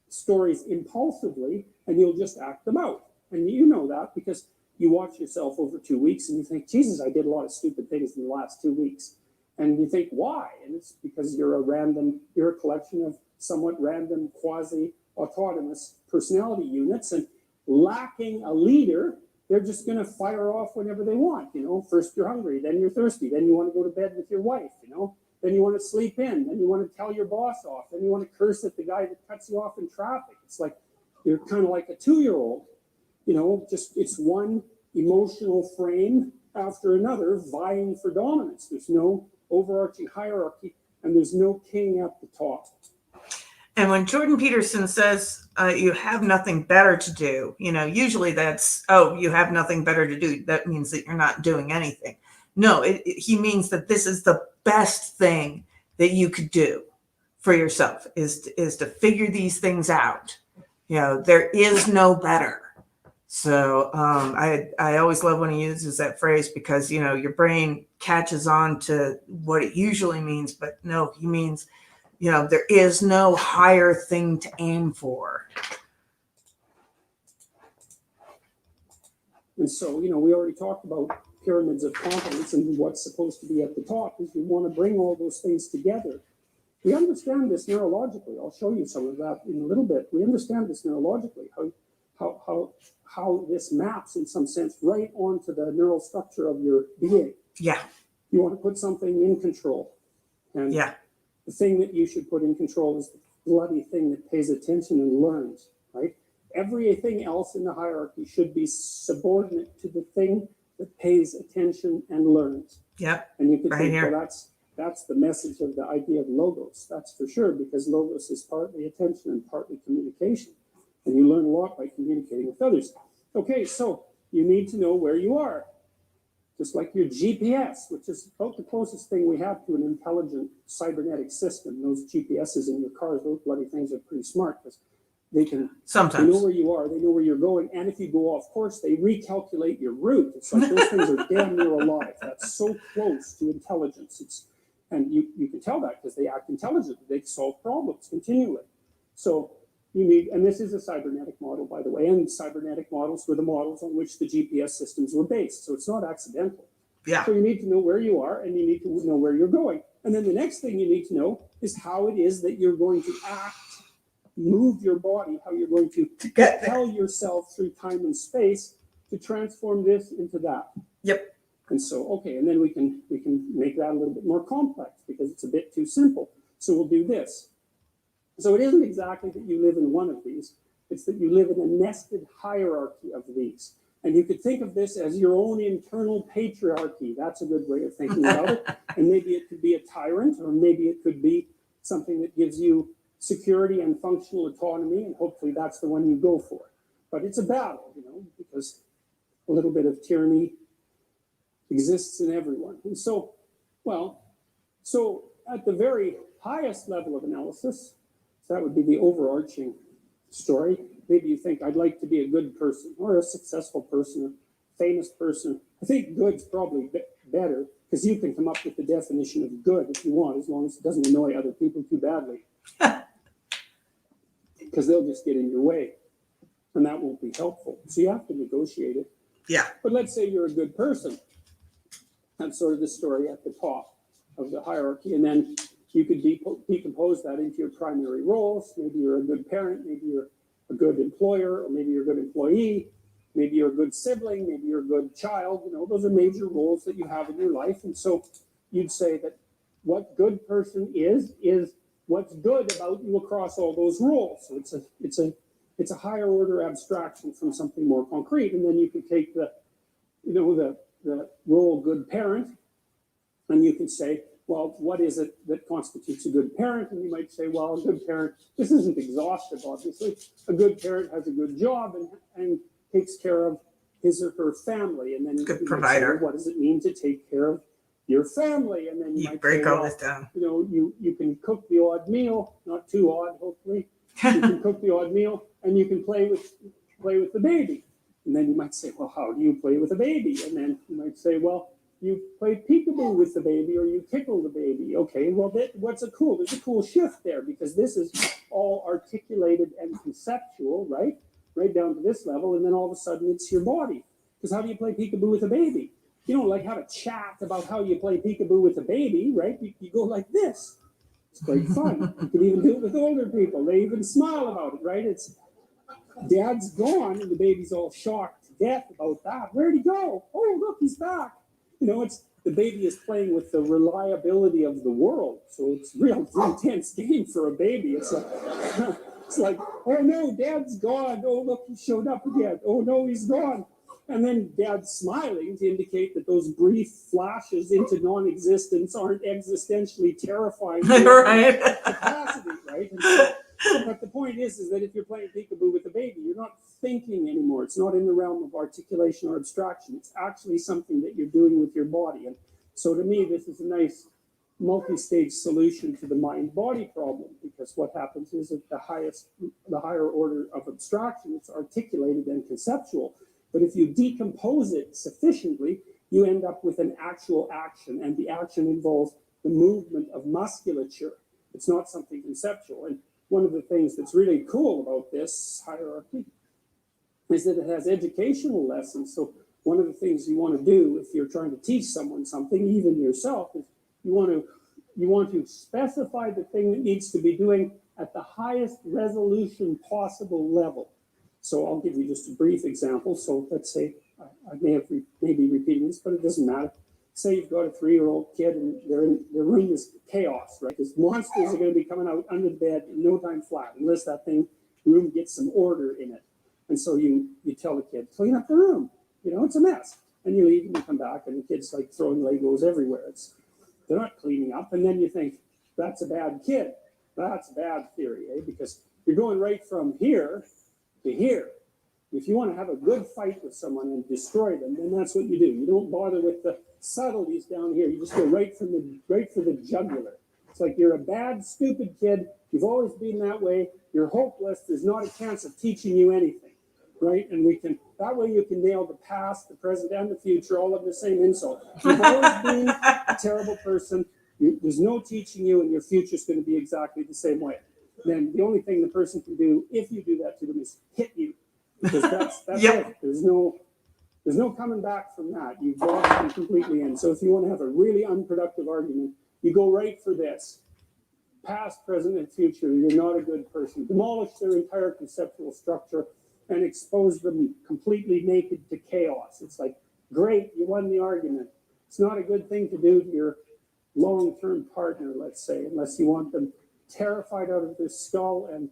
stories impulsively, and you'll just act them out. And you know that because you watch yourself over 2 weeks and you think, Jesus, I did a lot of stupid things in the last 2 weeks. And you think, why? And it's because you're a collection of somewhat random quasi-autonomous personality units, and lacking a leader, they're just going to fire off whenever they want. First you're hungry, then you're thirsty, then you want to go to bed with your wife, then you want to sleep in, then you want to tell your boss off, then you want to curse at the guy that cuts you off in traffic. It's like you're kind of like a 2-year-old, just it's one emotional frame after another vying for dominance. There's no overarching hierarchy, and there's no king at the top. And when Jordan Peterson says you have nothing better to do, usually that's, you have nothing better to do. That means that you're not doing anything. No, he means that this is the best thing that you could do for yourself is to figure these things out. There is no better. So I always love when he uses that phrase because, your brain catches on to what it usually means, but no, he means, there is no higher thing to aim for. And so, we already talked about pyramids of competence, and what's supposed to be at the top is you want to bring all those things together. We understand this neurologically. I'll show you some of that in a little bit. We understand this neurologically, how this maps in some sense right onto the neural structure of your being. Yeah. You want to put something in control. And yeah. The thing that you should put in control is the bloody thing that pays attention and learns, right? Everything else in the hierarchy should be subordinate to the thing that pays attention and learns. Yep. And you can right think, here. well, that's the message of the idea of logos. That's for sure, because logos is partly attention and partly communication. And you learn a lot by communicating with others. Okay, so you need to know where you are. Just like your GPS, which is about the closest thing we have to an intelligent cybernetic system. Those GPSs in your cars, those bloody things are pretty smart because they know where you are, they know where you're going, and if you go off course, they recalculate your route. It's like those things are damn near alive. That's so close to intelligence. And you can tell that because they act intelligently. They solve problems continually. So you need, and this is a cybernetic model, by the way, and cybernetic models were the models on which the GPS systems were based. So it's not accidental. Yeah. So you need to know where you are, and you need to know where you're going. And then the next thing you need to know is how it is that you're going to act, move your body, how you're going to propel yourself through time and space to transform this into that. Yep. And so, okay, and then we can make that a little bit more complex because it's a bit too simple. So we'll do this. So it isn't exactly that you live in one of these, it's that you live in a nested hierarchy of these. And you could think of this as your own internal patriarchy. That's a good way of thinking about it. And maybe it could be a tyrant, or maybe it could be something that gives you security and functional autonomy, and hopefully that's the one you go for. But it's a battle, because a little bit of tyranny exists in everyone. And so at the very highest level of analysis, so that would be the overarching story. Maybe you think, I'd like to be a good person, or a successful person, a famous person. I think good's probably better, because you can come up with the definition of good if you want, as long as it doesn't annoy other people too badly. Because they'll just get in your way, and that won't be helpful. So you have to negotiate it. Yeah. But let's say you're a good person. That's sort of the story at the top of the hierarchy. And then you could decompose that into your primary roles. Maybe you're a good parent, maybe you're a good employer, or maybe you're a good employee, maybe you're a good sibling, maybe you're a good child. Those are major roles that you have in your life. And so you'd say that what good person is what's good about you across all those roles. So it's a higher order abstraction from something more concrete. And then you can take the role good parent, and you can say, well, what is it that constitutes a good parent? And you might say, well, a good parent, this isn't exhaustive, obviously. A good parent has a good job and takes care of his or her family. And then Good you provider. might say, what does it mean to take care of your family? And then you might break say, all well, this down. you can cook the odd meal, not too odd, hopefully. You can cook the odd meal, and you can play with the baby. And then you might say, well, how do you play with a baby? And then you might say, well, you play peekaboo with the baby, or you tickle the baby. Okay, well, there's a cool shift there, because this is all articulated and conceptual, right? Right down to this level, and then all of a sudden it's your body. Because how do you play peekaboo with a baby? You don't like have a chat about how you play peekaboo with a baby, right? You go like this. It's great fun. You can even do it with older people. They even smile about it, right? It's dad's gone, and the baby's all shocked to death about that. Where'd he go? Oh, look, he's back. It's the baby is playing with the reliability of the world. So it's real intense game for a baby. It's like, oh no, dad's gone. Oh, look, he showed up again. Oh no, he's gone. And then dad's smiling to indicate that those brief flashes into non-existence aren't existentially terrifying. Right. Capacity, right? But the point is that if you're playing peekaboo with a baby, you're not thinking anymore. It's not in the realm of articulation or abstraction. It's actually something that you're doing with your body. And so to me, this is a nice multi-stage solution to the mind-body problem, because what happens is at the higher order of abstraction, it's articulated and conceptual. But if you decompose it sufficiently, you end up with an actual action, and the action involves the movement of musculature. It's not something conceptual. And one of the things that's really cool about this hierarchy is that it has educational lessons. So one of the things you want to do if you're trying to teach someone something, even yourself, is you want to specify the thing that needs to be doing at the highest resolution possible level. So I'll give you just a brief example. So let's say, I may be repeating this, but it doesn't matter. Say you've got a 3-year-old kid, and their room is chaos, right? Because monsters are going to be coming out under the bed in no time flat, unless that room gets some order in it. And so you tell the kid, clean up the room. It's a mess. And you leave and you come back, and the kid's like throwing Legos everywhere. They're not cleaning up. And then you think, that's a bad kid. That's a bad theory, eh? Because you're going right from here to here. If you want to have a good fight with someone and destroy them, then that's what you do. You don't bother with the subtleties down here. You just go right for the jugular. It's like you're a bad, stupid kid. You've always been that way. You're hopeless. There's not a chance of teaching you anything, right? And that way you can nail the past, the present, and the future all of the same insult. You've always been a terrible person. There's no teaching you, and your future's going to be exactly the same way. Then the only thing the person can do, if you do that to them, is hit you. Because that's Yep. it. There's no coming back from that. You've lost them completely in. So if you want to have a really unproductive argument, you go right for this. Past, present, and future, you're not a good person. Demolish their entire conceptual structure and expose them completely naked to chaos. It's like, great, you won the argument. It's not a good thing to do to your long-term partner, let's say, unless you want them terrified out of their skull and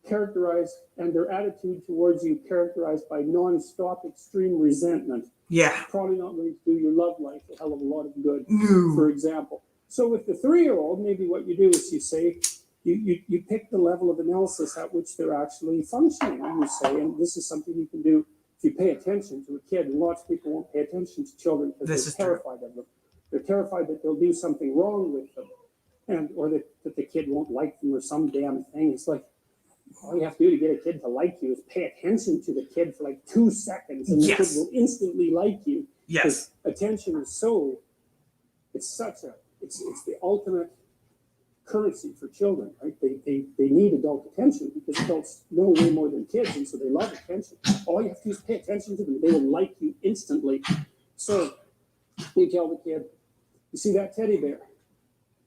characterized, and their attitude towards you characterized by non-stop extreme resentment. Yeah. Probably not going to do your love life a hell of a lot of good, No. for example. So with the 3-year-old, maybe what you do is you say, you pick the level of analysis at which they're actually functioning. And you say, and this is something you can do if you pay attention to a kid. And lots of people won't pay attention to children because they're terrified of them. They're terrified that they'll do something wrong with them, or that the kid won't like them or some damn thing. It's like, all you have to do to get a kid to like you is pay attention to the kid for like 2 seconds, and the kid will instantly like you. Yes. Attention is it's the ultimate currency for children, right? They need adult attention because adults know way more than kids, and so they love attention. All you have to do is pay attention to them. They will like you instantly. So you tell the kid, you see that teddy bear?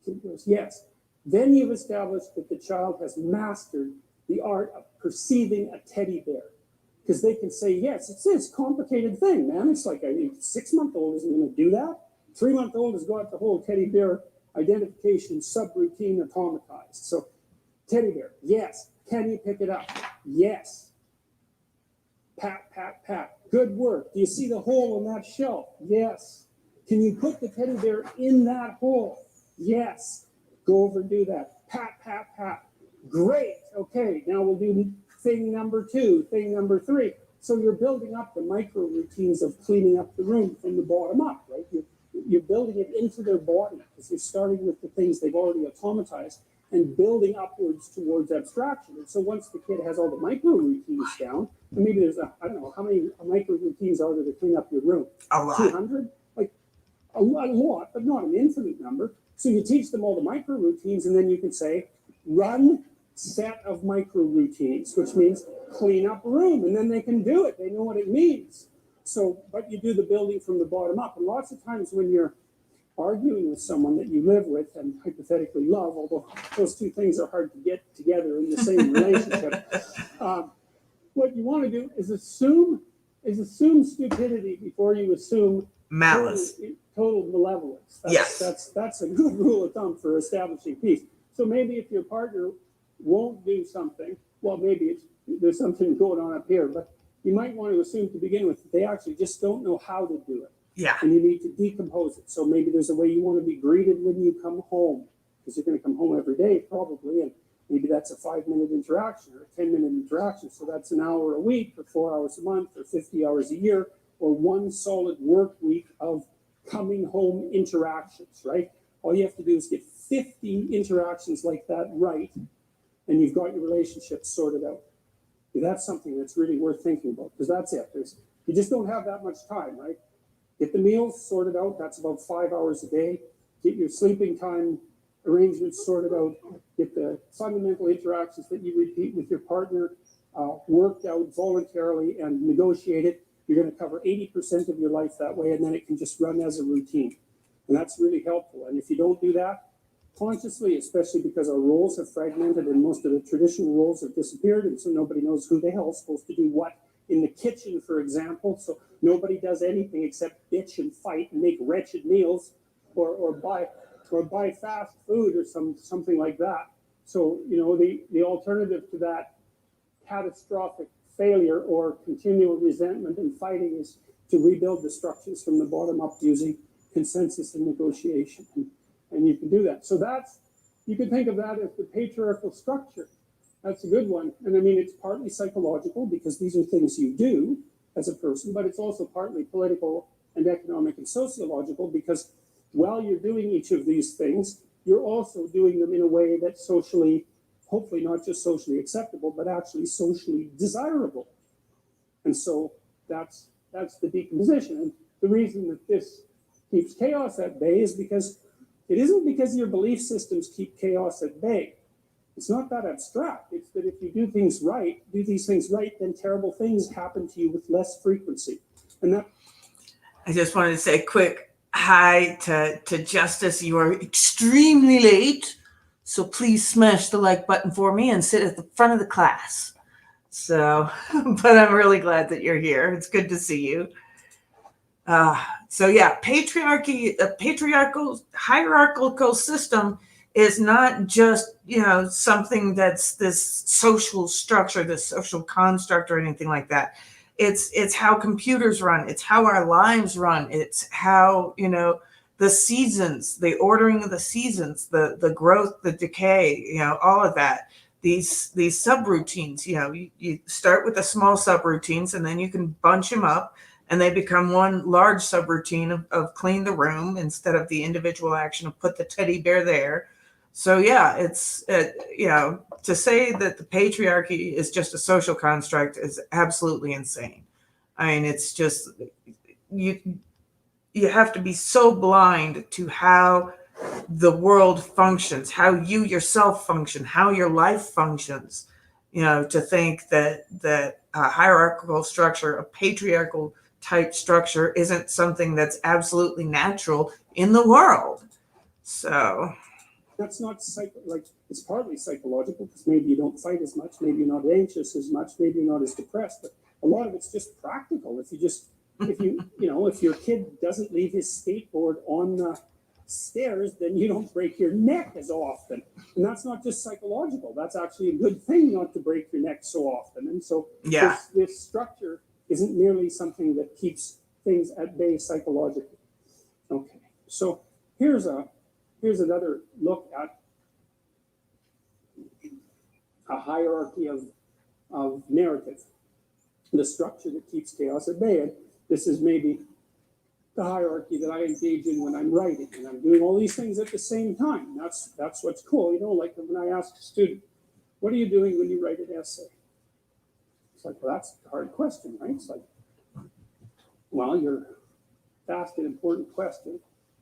Kid goes, yes. Then you've established that the child has mastered the art of perceiving a teddy bear. Because they can say, yes, it's this complicated thing, man. It's like a 6-month-old isn't going to do that. 3-month-old has got the whole teddy bear identification subroutine automatized. So, teddy bear, yes. Can you pick it up? Yes. Pat, pat, pat. Good work. Do you see the hole in that shelf? Yes. Can you put the teddy bear in that hole? Yes. Go over and do that. Pat, pat, pat. Great. Okay, now we'll do thing number 2, thing number 3. So you're building up the micro routines of cleaning up the room from the bottom up, right? You're building it into their body because you're starting with the things they've already automatized and building upwards towards abstraction. And so once the kid has all the micro routines down, and maybe there's I don't know, how many micro routines are there to clean up your room? A lot. 200? Like a lot, but not an infinite number. So you teach them all the micro routines, and then you can say, run set of micro routines, which means clean up room, and then they can do it. They know what it means. So, but you do the building from the bottom up. And lots of times when you're arguing with someone that you live with and hypothetically love, although those two things are hard to get together in the same relationship, what you want to do is assume stupidity before you assume Malice. Total malevolence. That's a good rule of thumb for establishing peace. So maybe if your partner won't do something, well, maybe there's something going on up here, but you might want to assume to begin with that they actually just don't know how to do it. Yeah. And you need to decompose it. So maybe there's a way you want to be greeted when you come home, because you're going to come home every day probably, and maybe that's a 5-minute interaction or a 10-minute interaction. So that's an hour a week or 4 hours a month or 50 hours a year or one solid work week of coming home interactions, right? All you have to do is get 50 interactions like that right, and you've got your relationship sorted out. That's something that's really worth thinking about, because that's it. You just don't have that much time, right? Get the meals sorted out. That's about 5 hours a day. Get your sleeping time arrangements sorted out. Get the fundamental interactions that you repeat with your partner worked out voluntarily and negotiated. You're going to cover 80% of your life that way, and then it can just run as a routine. And that's really helpful. And if you don't do that consciously, especially because our roles have fragmented and most of the traditional roles have disappeared, and so nobody knows who the hell is supposed to do what in the kitchen, for example. So nobody does anything except bitch and fight and make wretched meals or buy fast food or something like that. So, you know, the alternative to that catastrophic failure or continual resentment and fighting is to rebuild the structures from the bottom up using consensus and negotiation. And you can do that. So you can think of that as the patriarchal structure. That's a good one. And I mean, it's partly psychological because these are things you do as a person, but it's also partly political and economic and sociological because while you're doing each of these things, you're also doing them in a way that's socially, hopefully not just socially acceptable, but actually socially desirable. And so that's the decomposition. And the reason that this keeps chaos at bay is because it isn't because your belief systems keep chaos at bay. It's not that abstract. It's that if you do these things right, then terrible things happen to you with less frequency. And that. I just wanted to say a quick hi to Justice. You are extremely late, so please smash the like button for me and sit at the front of the class. So, but I'm really glad that you're here. It's good to see you. So yeah, patriarchy, a patriarchal, hierarchical system is not just, you know, something that's this social structure, this social construct or anything like that. It's how computers run. It's how our lives run. It's how, you know, the seasons, the ordering of the seasons, the growth, the decay, you know, all of that. These subroutines, you know, you start with the small subroutines and then you can bunch them up and they become one large subroutine of clean the room instead of the individual action of put the teddy bear there. So yeah, you know, to say that the patriarchy is just a social construct is absolutely insane. I mean, it's just, you have to be so blind to how the world functions, how you yourself function, how your life functions, you know, to think that a hierarchical structure, a patriarchal type structure isn't something that's absolutely natural in the world. So That's not it's partly psychological, because maybe you don't fight as much, maybe you're not anxious as much, maybe you're not as depressed, but a lot of it's just practical. If your kid doesn't leave his skateboard on the stairs, then you don't break your neck as often. And that's not just psychological. That's actually a good thing, not to break your neck so often. And so this structure isn't merely something that keeps things at bay psychologically. Okay, so here's another look at a hierarchy of narrative, the structure that keeps chaos at bay. And this is maybe the hierarchy that I engage in when I'm writing, and I'm doing all these things at the same time. That's what's cool. Like when I ask a student, what are you doing when you write an essay? It's like, well, that's a hard question, right? It's like, well, you're asked an important question.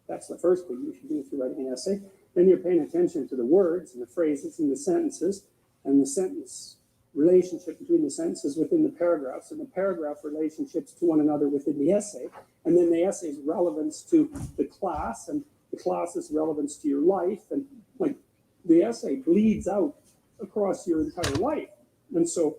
That's the first thing you should do if you're writing an essay. Then you're paying attention to the words and the phrases and the sentences, and the sentence relationship between the sentences within the paragraphs, and the paragraph relationships to one another within the essay, and then the essay's relevance to the class, and the class's relevance to your life, and like the essay bleeds out across your entire life. And so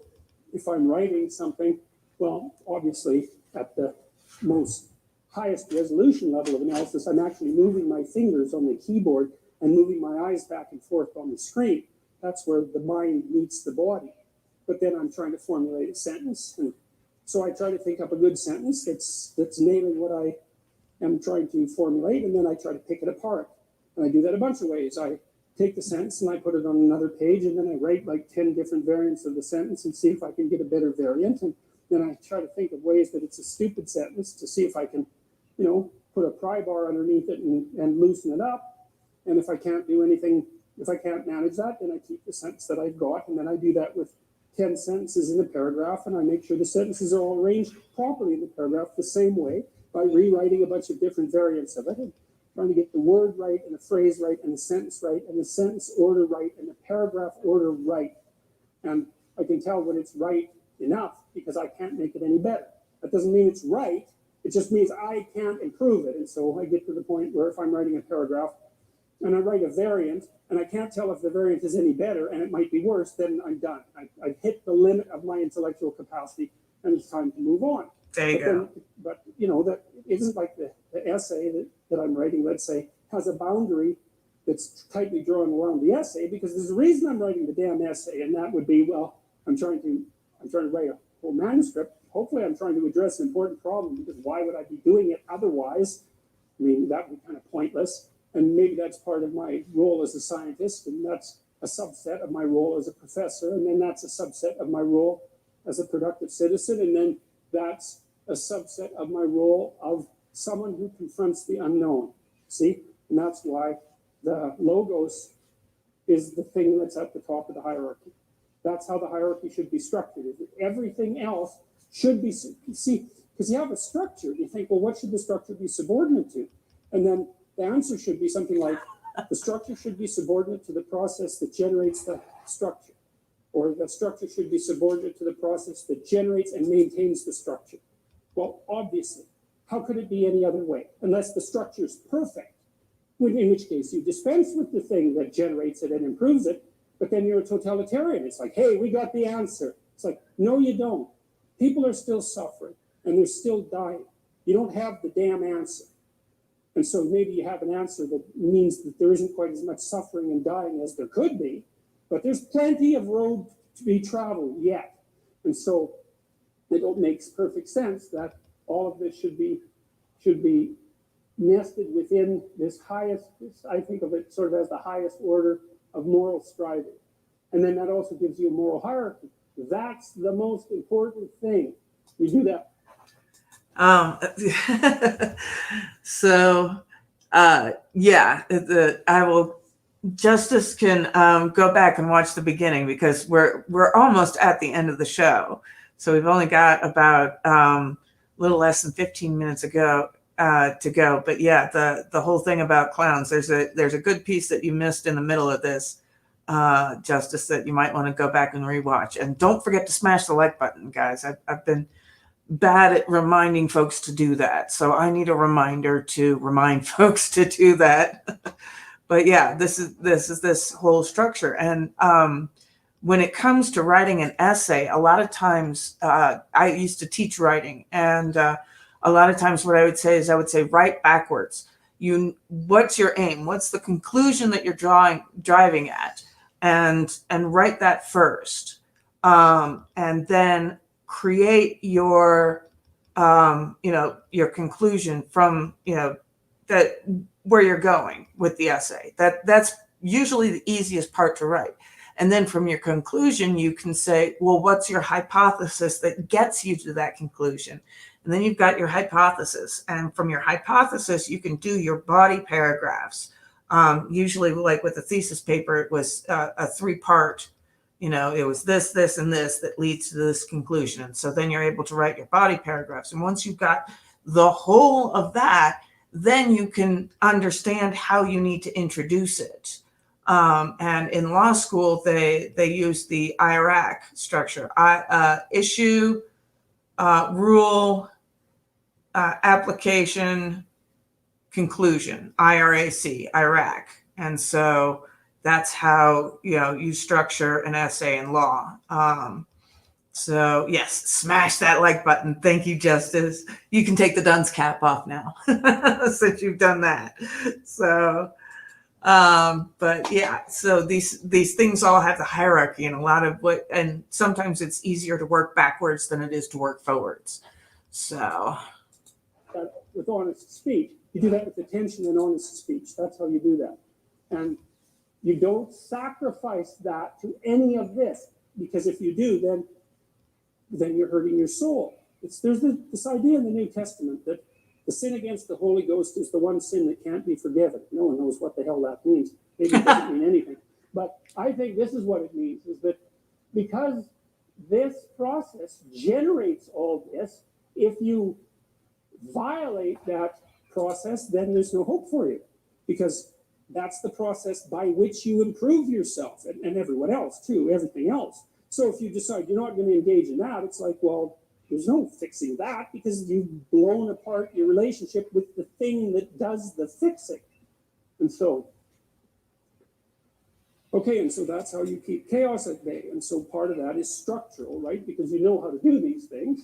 if I'm writing something, well, obviously at the most highest resolution level of analysis, I'm actually moving my fingers on the keyboard and moving my eyes back and forth on the screen. That's where the mind meets the body. But then I'm trying to formulate a sentence. And so I try to think up a good sentence that's nailing what I am trying to formulate, and then I try to pick it apart. And I do that a bunch of ways. I take the sentence and I put it on another page, and then I write like 10 different variants of the sentence and see if I can get a better variant. And then I try to think of ways that it's a stupid sentence to see if I can, put a pry bar underneath it and loosen it up. And if I can't do anything, if I can't manage that, then I keep the sentence that I've got, and then I do that with 10 sentences in a paragraph, and I make sure the sentences are all arranged properly in the paragraph the same way by rewriting a bunch of different variants of it, and trying to get the word right, and the phrase right, and the sentence right, and the sentence order right, and the paragraph order right. And I can tell when it's right enough because I can't make it any better. That doesn't mean it's right. It just means I can't improve it. And so I get to the point where if I'm writing a paragraph and I write a variant, and I can't tell if the variant is any better, and it might be worse, then I'm done. I've hit the limit of my intellectual capacity, and it's time to move on. There you go. But that isn't like the essay that I'm writing, let's say, has a boundary that's tightly drawn around the essay, because there's a reason I'm writing the damn essay, and that would be, well, I'm trying to write a whole manuscript. Hopefully I'm trying to address an important problem, because why would I be doing it otherwise? I mean, that would be kind of pointless. And maybe that's part of my role as a scientist, and that's a subset of my role as a professor, and then that's a subset of my role as a productive citizen, and then that's a subset of my role of someone who confronts the unknown. See? And that's why the logos is the thing that's at the top of the hierarchy. That's how the hierarchy should be structured. Everything else should be, see, because you have a structure, you think, well, what should the structure be subordinate to? And then the answer should be something like, the structure should be subordinate to the process that generates the structure, or the structure should be subordinate to the process that generates and maintains the structure. Well, obviously, how could it be any other way? Unless the structure is perfect, in which case you dispense with the thing that generates it and improves it, but then you're a totalitarian. It's like, hey, we got the answer. It's like, no, you don't. People are still suffering, and they're still dying. You don't have the damn answer. And so maybe you have an answer that means that there isn't quite as much suffering and dying as there could be, but there's plenty of road to be traveled yet. And so it makes perfect sense that all of this should be nested within this highest, I think of it sort of as the highest order of moral striving. And then that also gives you a moral hierarchy. That's the most important thing. You do that. Justice can go back and watch the beginning, because we're almost at the end of the show. So we've only got about a little less than 15 minutes to go. But yeah, the whole thing about clowns, there's a good piece that you missed in the middle of this, Justice, that you might want to go back and rewatch. And don't forget to smash the like button, guys. I've been bad at reminding folks to do that, so I need a reminder to remind folks to do that. but yeah, this is this whole structure. And when it comes to writing an essay, a lot of times I used to teach writing, and a lot of times what I would say is I would say write backwards. What's your aim? What's the conclusion that you're driving at? And write that first, and then create your your conclusion from that where you're going with the essay. That's usually the easiest part to write. And then from your conclusion, you can say, well, what's your hypothesis that gets you to that conclusion? And then you've got your hypothesis. And from your hypothesis, you can do your body paragraphs. Usually, like with a thesis paper, it was a 3-part, it was this, and this that leads to this conclusion. And so then you're able to write your body paragraphs. And once you've got the whole of that, then you can understand how you need to introduce it. And in law school, they use the IRAC structure: issue, rule, application, conclusion. IRAC. And so that's how you structure an essay in law. So yes, smash that like button. Thank you, Justice. You can take the dunce cap off now since you've done that. So. But yeah, so these things all have the hierarchy, and a lot of and sometimes it's easier to work backwards than it is to work forwards. So with honest speech, you do that with attention and honest speech. That's how you do that. And you don't sacrifice that to any of this, because if you do, then you're hurting your soul. There's this idea in the New Testament that the sin against the Holy Ghost is the one sin that can't be forgiven. No one knows what the hell that means. Maybe it doesn't mean anything. But I think this is what it means, is that because this process generates all this, if you violate that process, then there's no hope for you, because that's the process by which you improve yourself, and everyone else too, everything else. So if you decide you're not going to engage in that, it's like, well, there's no fixing that, because you've blown apart your relationship with the thing that does the fixing. And so, okay, and so that's how you keep chaos at bay. And so part of that is structural, right? Because you know how to do these things,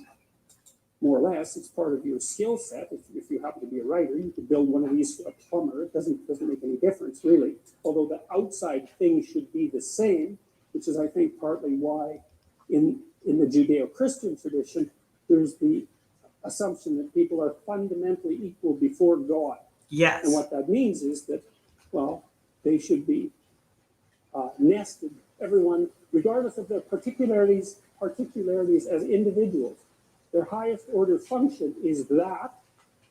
more or less. It's part of your skill set. If you happen to be a writer, you could build one of these for a plumber. It doesn't make any difference, really. Although the outside thing should be the same, which is, I think, partly why in the Judeo-Christian tradition, there's the assumption that people are fundamentally equal before God. yes, And what that means is that, well, they should be nested, everyone, regardless of their particularities as individuals. Their highest order function is that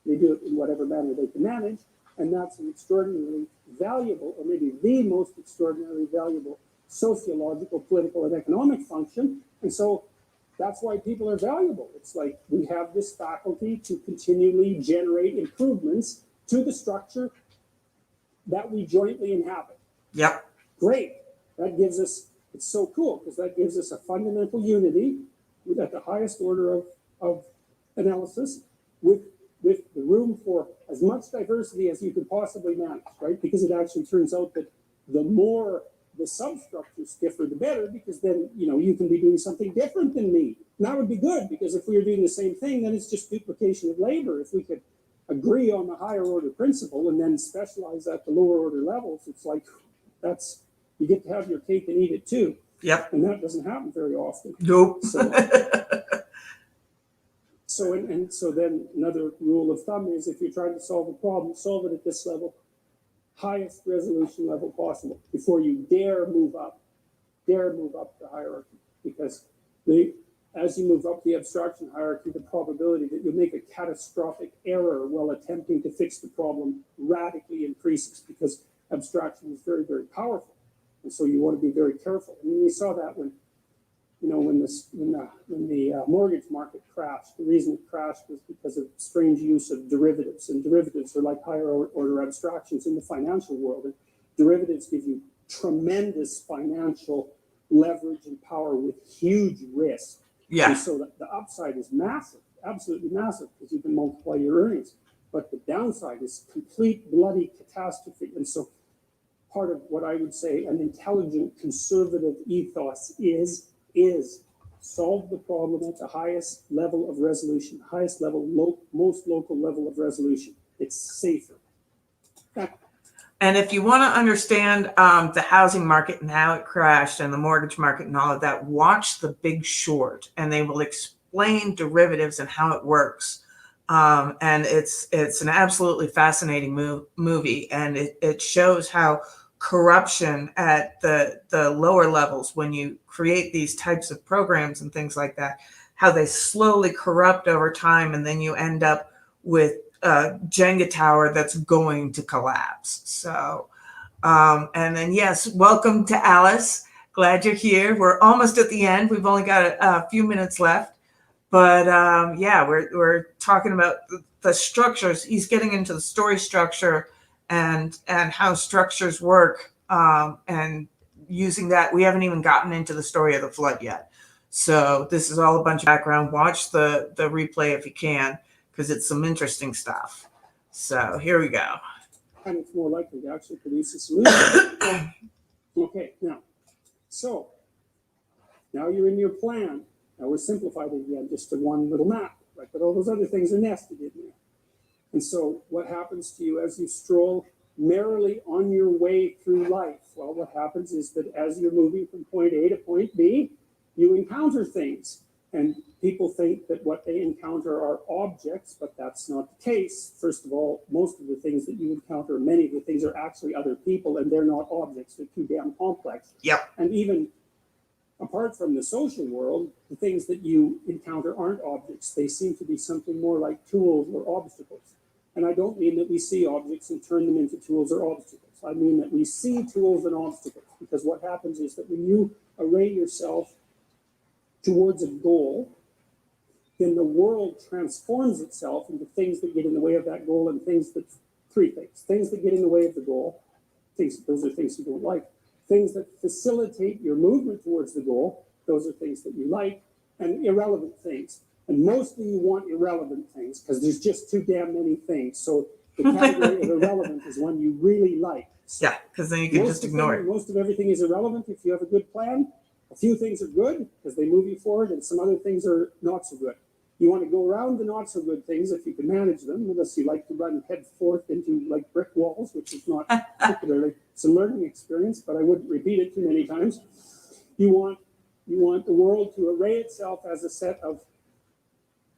they do it in whatever manner they can manage, and that's an extraordinarily valuable, or maybe the most extraordinarily valuable sociological, political, and economic function. And so that's why people are valuable. It's like we have this faculty to continually generate improvements to the structure that we jointly inhabit. yep, Great. That gives us, it's so cool, because that gives us a fundamental unity at the highest order of analysis, with the room for as much diversity as you could possibly manage, right? Because it actually turns out that the more the substructures differ, the better, because then, you can be doing something different than me. And that would be good, because if we were doing the same thing, then it's just duplication of labor. If we could agree on the higher order principle and then specialize at the lower order levels, it's like, you get to have your cake and eat it too. yep, And that doesn't happen very often. nope. So then another rule of thumb is, if you're trying to solve a problem, solve it at this level, highest resolution level possible, before you dare move up the hierarchy. Because as you move up the abstraction hierarchy, the probability that you'll make a catastrophic error while attempting to fix the problem radically increases, because abstraction is very, very powerful. And so you want to be very careful. And we saw that when the mortgage market crashed. The reason it crashed was because of strange use of derivatives. And derivatives are like higher order abstractions in the financial world. And derivatives give you tremendous financial leverage and power with huge risk. Yeah, And so the upside is massive, absolutely massive, because you can multiply your earnings. But the downside is complete bloody catastrophe. And so part of what I would say an intelligent conservative ethos is solve the problem at the highest level of resolution, highest level, most local level of resolution. It's safer. And if you want to understand the housing market and how it crashed and the mortgage market and all of that, watch The Big Short, and they will explain derivatives and how it works. And it's an absolutely fascinating movie, and it shows how corruption at the lower levels, when you create these types of programs and things like that, how they slowly corrupt over time, and then you end up with a Jenga tower that's going to collapse. So, and then yes, welcome to Alice. Glad you're here. We're almost at the end. We've only got a few minutes left, but yeah, we're talking about the structures. He's getting into the story structure and how structures work, and using that. We haven't even gotten into the story of the flood yet. So this is all a bunch of background. Watch the replay if you can, because it's some interesting stuff. So here we go. And it's more likely to actually produce a solution. Okay, so now you're in your plan. Now we're simplified it again just to one little map, right? But all those other things are nested in there. And so what happens to you as you stroll merrily on your way through life? Well, what happens is that as you're moving from point A to point B, you encounter things. And people think that what they encounter are objects, but that's not the case. First of all, most of the things that you encounter, many of the things are actually other people, and they're not objects. They're too damn complex. Yep. And even apart from the social world, the things that you encounter aren't objects. They seem to be something more like tools or obstacles. And I don't mean that we see objects and turn them into tools or obstacles. I mean that we see tools and obstacles, because what happens is that when you array yourself towards a goal, then the world transforms itself into things that get in the way of that goal, and three things. Things that get in the way of the goal, those are things you don't like. Things that facilitate your movement towards the goal, those are things that you like, and irrelevant things. And mostly you want irrelevant things, because there's just too damn many things. So the category of irrelevant is one you really like. So yeah, because then you can just ignore it. Most of everything is irrelevant if you have a good plan. A few things are good because they move you forward, and some other things are not so good. You want to go around the not so good things if you can manage them, unless you like to run head forth into like brick walls, which is not particularly some learning experience, but I wouldn't repeat it too many times. You want the world to array itself as a set of,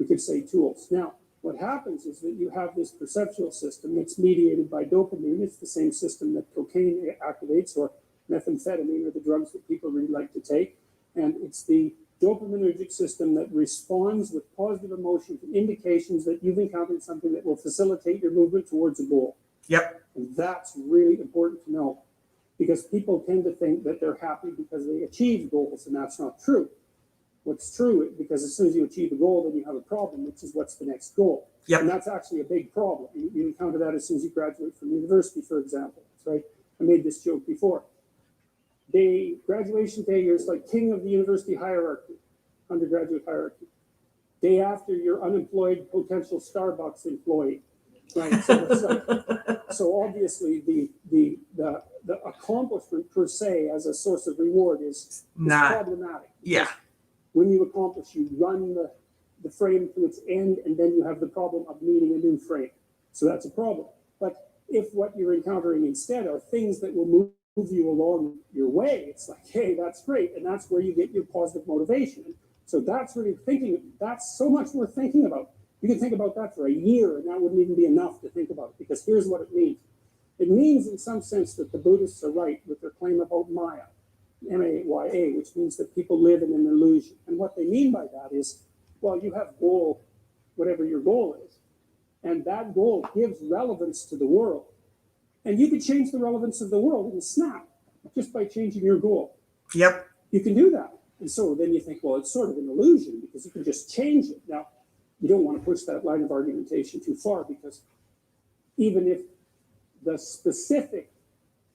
we could say, tools. Now, what happens is that you have this perceptual system that's mediated by dopamine. It's the same system that cocaine activates, or methamphetamine, or the drugs that people really like to take. And it's the dopaminergic system that responds with positive emotion to indications that you've encountered something that will facilitate your movement towards a goal. Yep. And that's really important to know, because people tend to think that they're happy because they achieve goals, and that's not true. What's true, because as soon as you achieve a goal, then you have a problem, which is what's the next goal. Yep. And that's actually a big problem. You encounter that as soon as you graduate from university, for example. That's right. I made this joke before. Graduation day, you're like king of the university hierarchy, undergraduate hierarchy. Day after, you're unemployed potential Starbucks employee, right? So obviously the accomplishment per se as a source of reward is problematic. Yeah. When you accomplish, you run the frame to its end, and then you have the problem of needing a new frame. So that's a problem. But if what you're encountering instead are things that will move you along your way, it's like, hey, that's great. And that's where you get your positive motivation. So that's really that's so much worth thinking about. You can think about that for a year, and that wouldn't even be enough to think about, because here's what it means. It means in some sense that the Buddhists are right with their claim about Maya, M-A-Y-A, which means that people live in an illusion. And what they mean by that is, well, you have goal, whatever your goal is, and that goal gives relevance to the world. And you could change the relevance of the world in a snap just by changing your goal. Yep. You can do that. And so then you think, well, it's sort of an illusion because you can just change it. Now, you don't want to push that line of argumentation too far, because even if the specific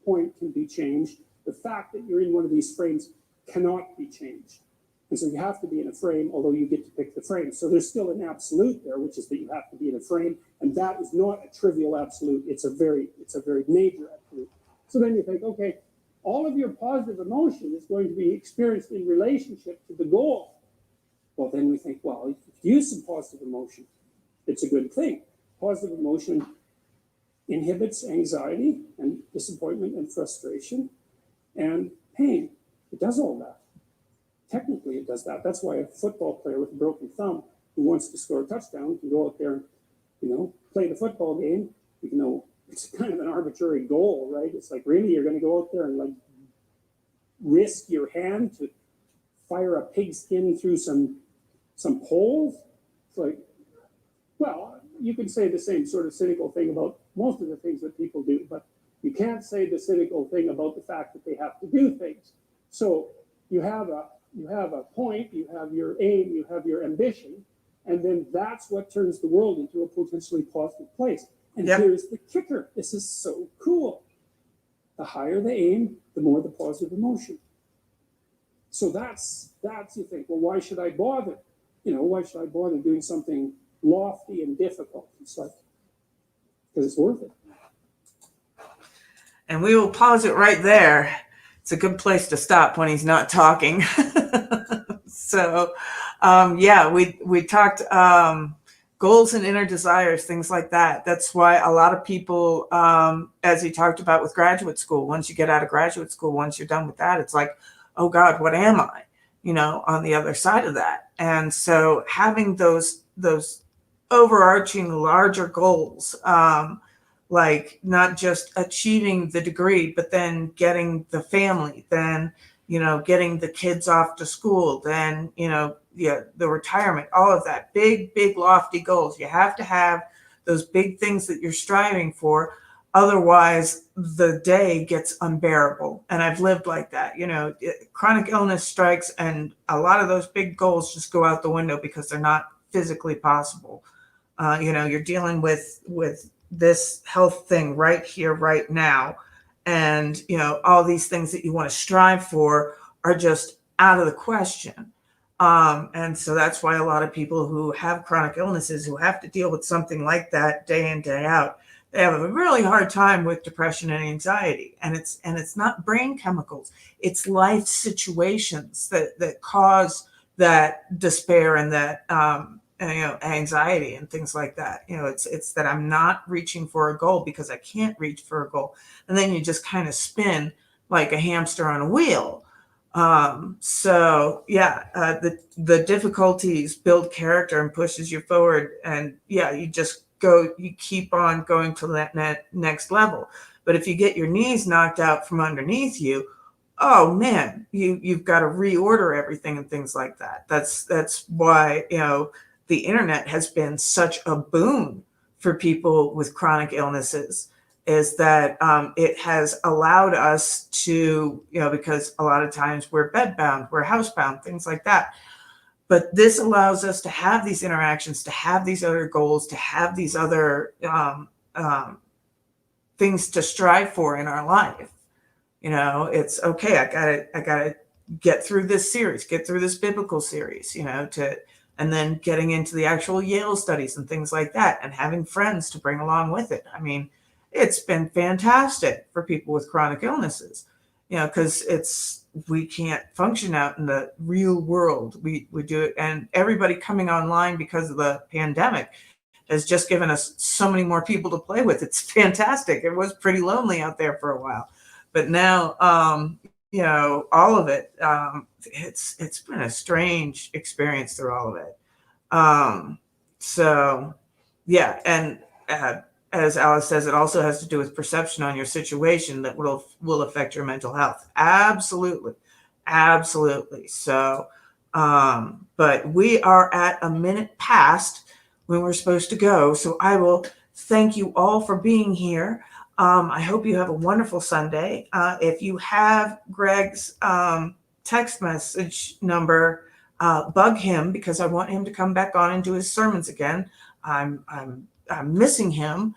point can be changed, the fact that you're in one of these frames cannot be changed. And so you have to be in a frame, although you get to pick the frame. So there's still an absolute there, which is that you have to be in a frame. And that is not a trivial absolute. It's a very major absolute. So then you think, okay, all of your positive emotion is going to be experienced in relationship to the goal. Well, then we think, well, use some positive emotion. It's a good thing. Positive emotion inhibits anxiety and disappointment and frustration and pain. It does all that. Technically, it does that. That's why a football player with a broken thumb who wants to score a touchdown can go out there and, play the football game, even though it's kind of an arbitrary goal, right? It's like, really, you're going to go out there and like risk your hand to fire a pigskin through some poles? It's like, well, you can say the same sort of cynical thing about most of the things that people do, but you can't say the cynical thing about the fact that they have to do things. So you have a point, you have your aim, you have your ambition, and then that's what turns the world into a potentially positive place. And here's the kicker. This is so cool. The higher the aim, the more the positive emotion. So that's you think, well, why should I bother? Why should I bother doing something lofty and difficult? It's like, because it's worth it. And we will pause it right there. It's a good place to stop when he's not talking. So, we talked goals and inner desires, things like that. That's why a lot of people, as he talked about with graduate school, once you get out of graduate school, once you're done with that, it's like, oh God, what am I? On the other side of that. And so having those overarching larger goals, like not just achieving the degree, but then getting the family, then, getting the kids off to school, then, the retirement, all of that, big, lofty goals. You have to have those big things that you're striving for. Otherwise, the day gets unbearable. And I've lived like that. Chronic illness strikes and a lot of those big goals just go out the window because they're not physically possible. You're dealing with this health thing right here, right now. And, all these things that you want to strive for are just out of the question. And so that's why a lot of people who have chronic illnesses, who have to deal with something like that day in, day out, they have a really hard time with depression and anxiety. And it's not brain chemicals, it's life situations that cause that despair and that, anxiety and things like that. It's that I'm not reaching for a goal because I can't reach for a goal. And then you just kind of spin like a hamster on a wheel. The difficulties build character and pushes you forward. And you keep on going to that next level. But if you get your knees knocked out from underneath you, oh man, you've got to reorder everything and things like that. That's why, the internet has been such a boon for people with chronic illnesses, is that it has allowed us to, because a lot of times we're bedbound, we're housebound, things like that. But this allows us to have these interactions, to have these other goals, to have these other things to strive for in our life. It's okay. I gotta get through this series, get through this biblical series, and then getting into the actual Yale studies and things like that, and having friends to bring along with it. I mean, it's been fantastic for people with chronic illnesses, because we can't function out in the real world. We do it, and everybody coming online because of the pandemic has just given us so many more people to play with. It's fantastic. It was pretty lonely out there for a while, but now, all of it, it's been a strange experience through all of it. As Alice says, it also has to do with perception on your situation that will affect your mental health. Absolutely. So, but we are at a minute past when we're supposed to go. So I will thank you all for being here. I hope you have a wonderful Sunday. If you have Greg's text message number, bug him, because I want him to come back on and do his sermons again. I'm missing him,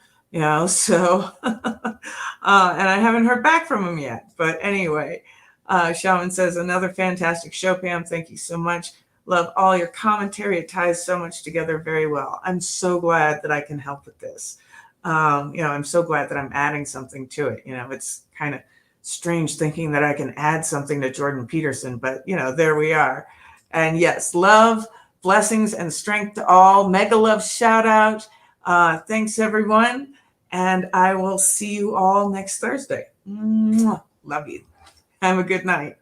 so, and I haven't heard back from him yet. But anyway, Shaman says, another fantastic show, Pam. Thank you so much. Love all your commentary. It ties so much together very well. I'm so glad that I can help with this. I'm so glad that I'm adding something to it. It's kind of strange thinking that I can add something to Jordan Peterson, but there we are. And yes, love, blessings, and strength to all. Mega love shout out. Thanks, everyone. And I will see you all next Thursday. Mwah. Love you. Have a good night.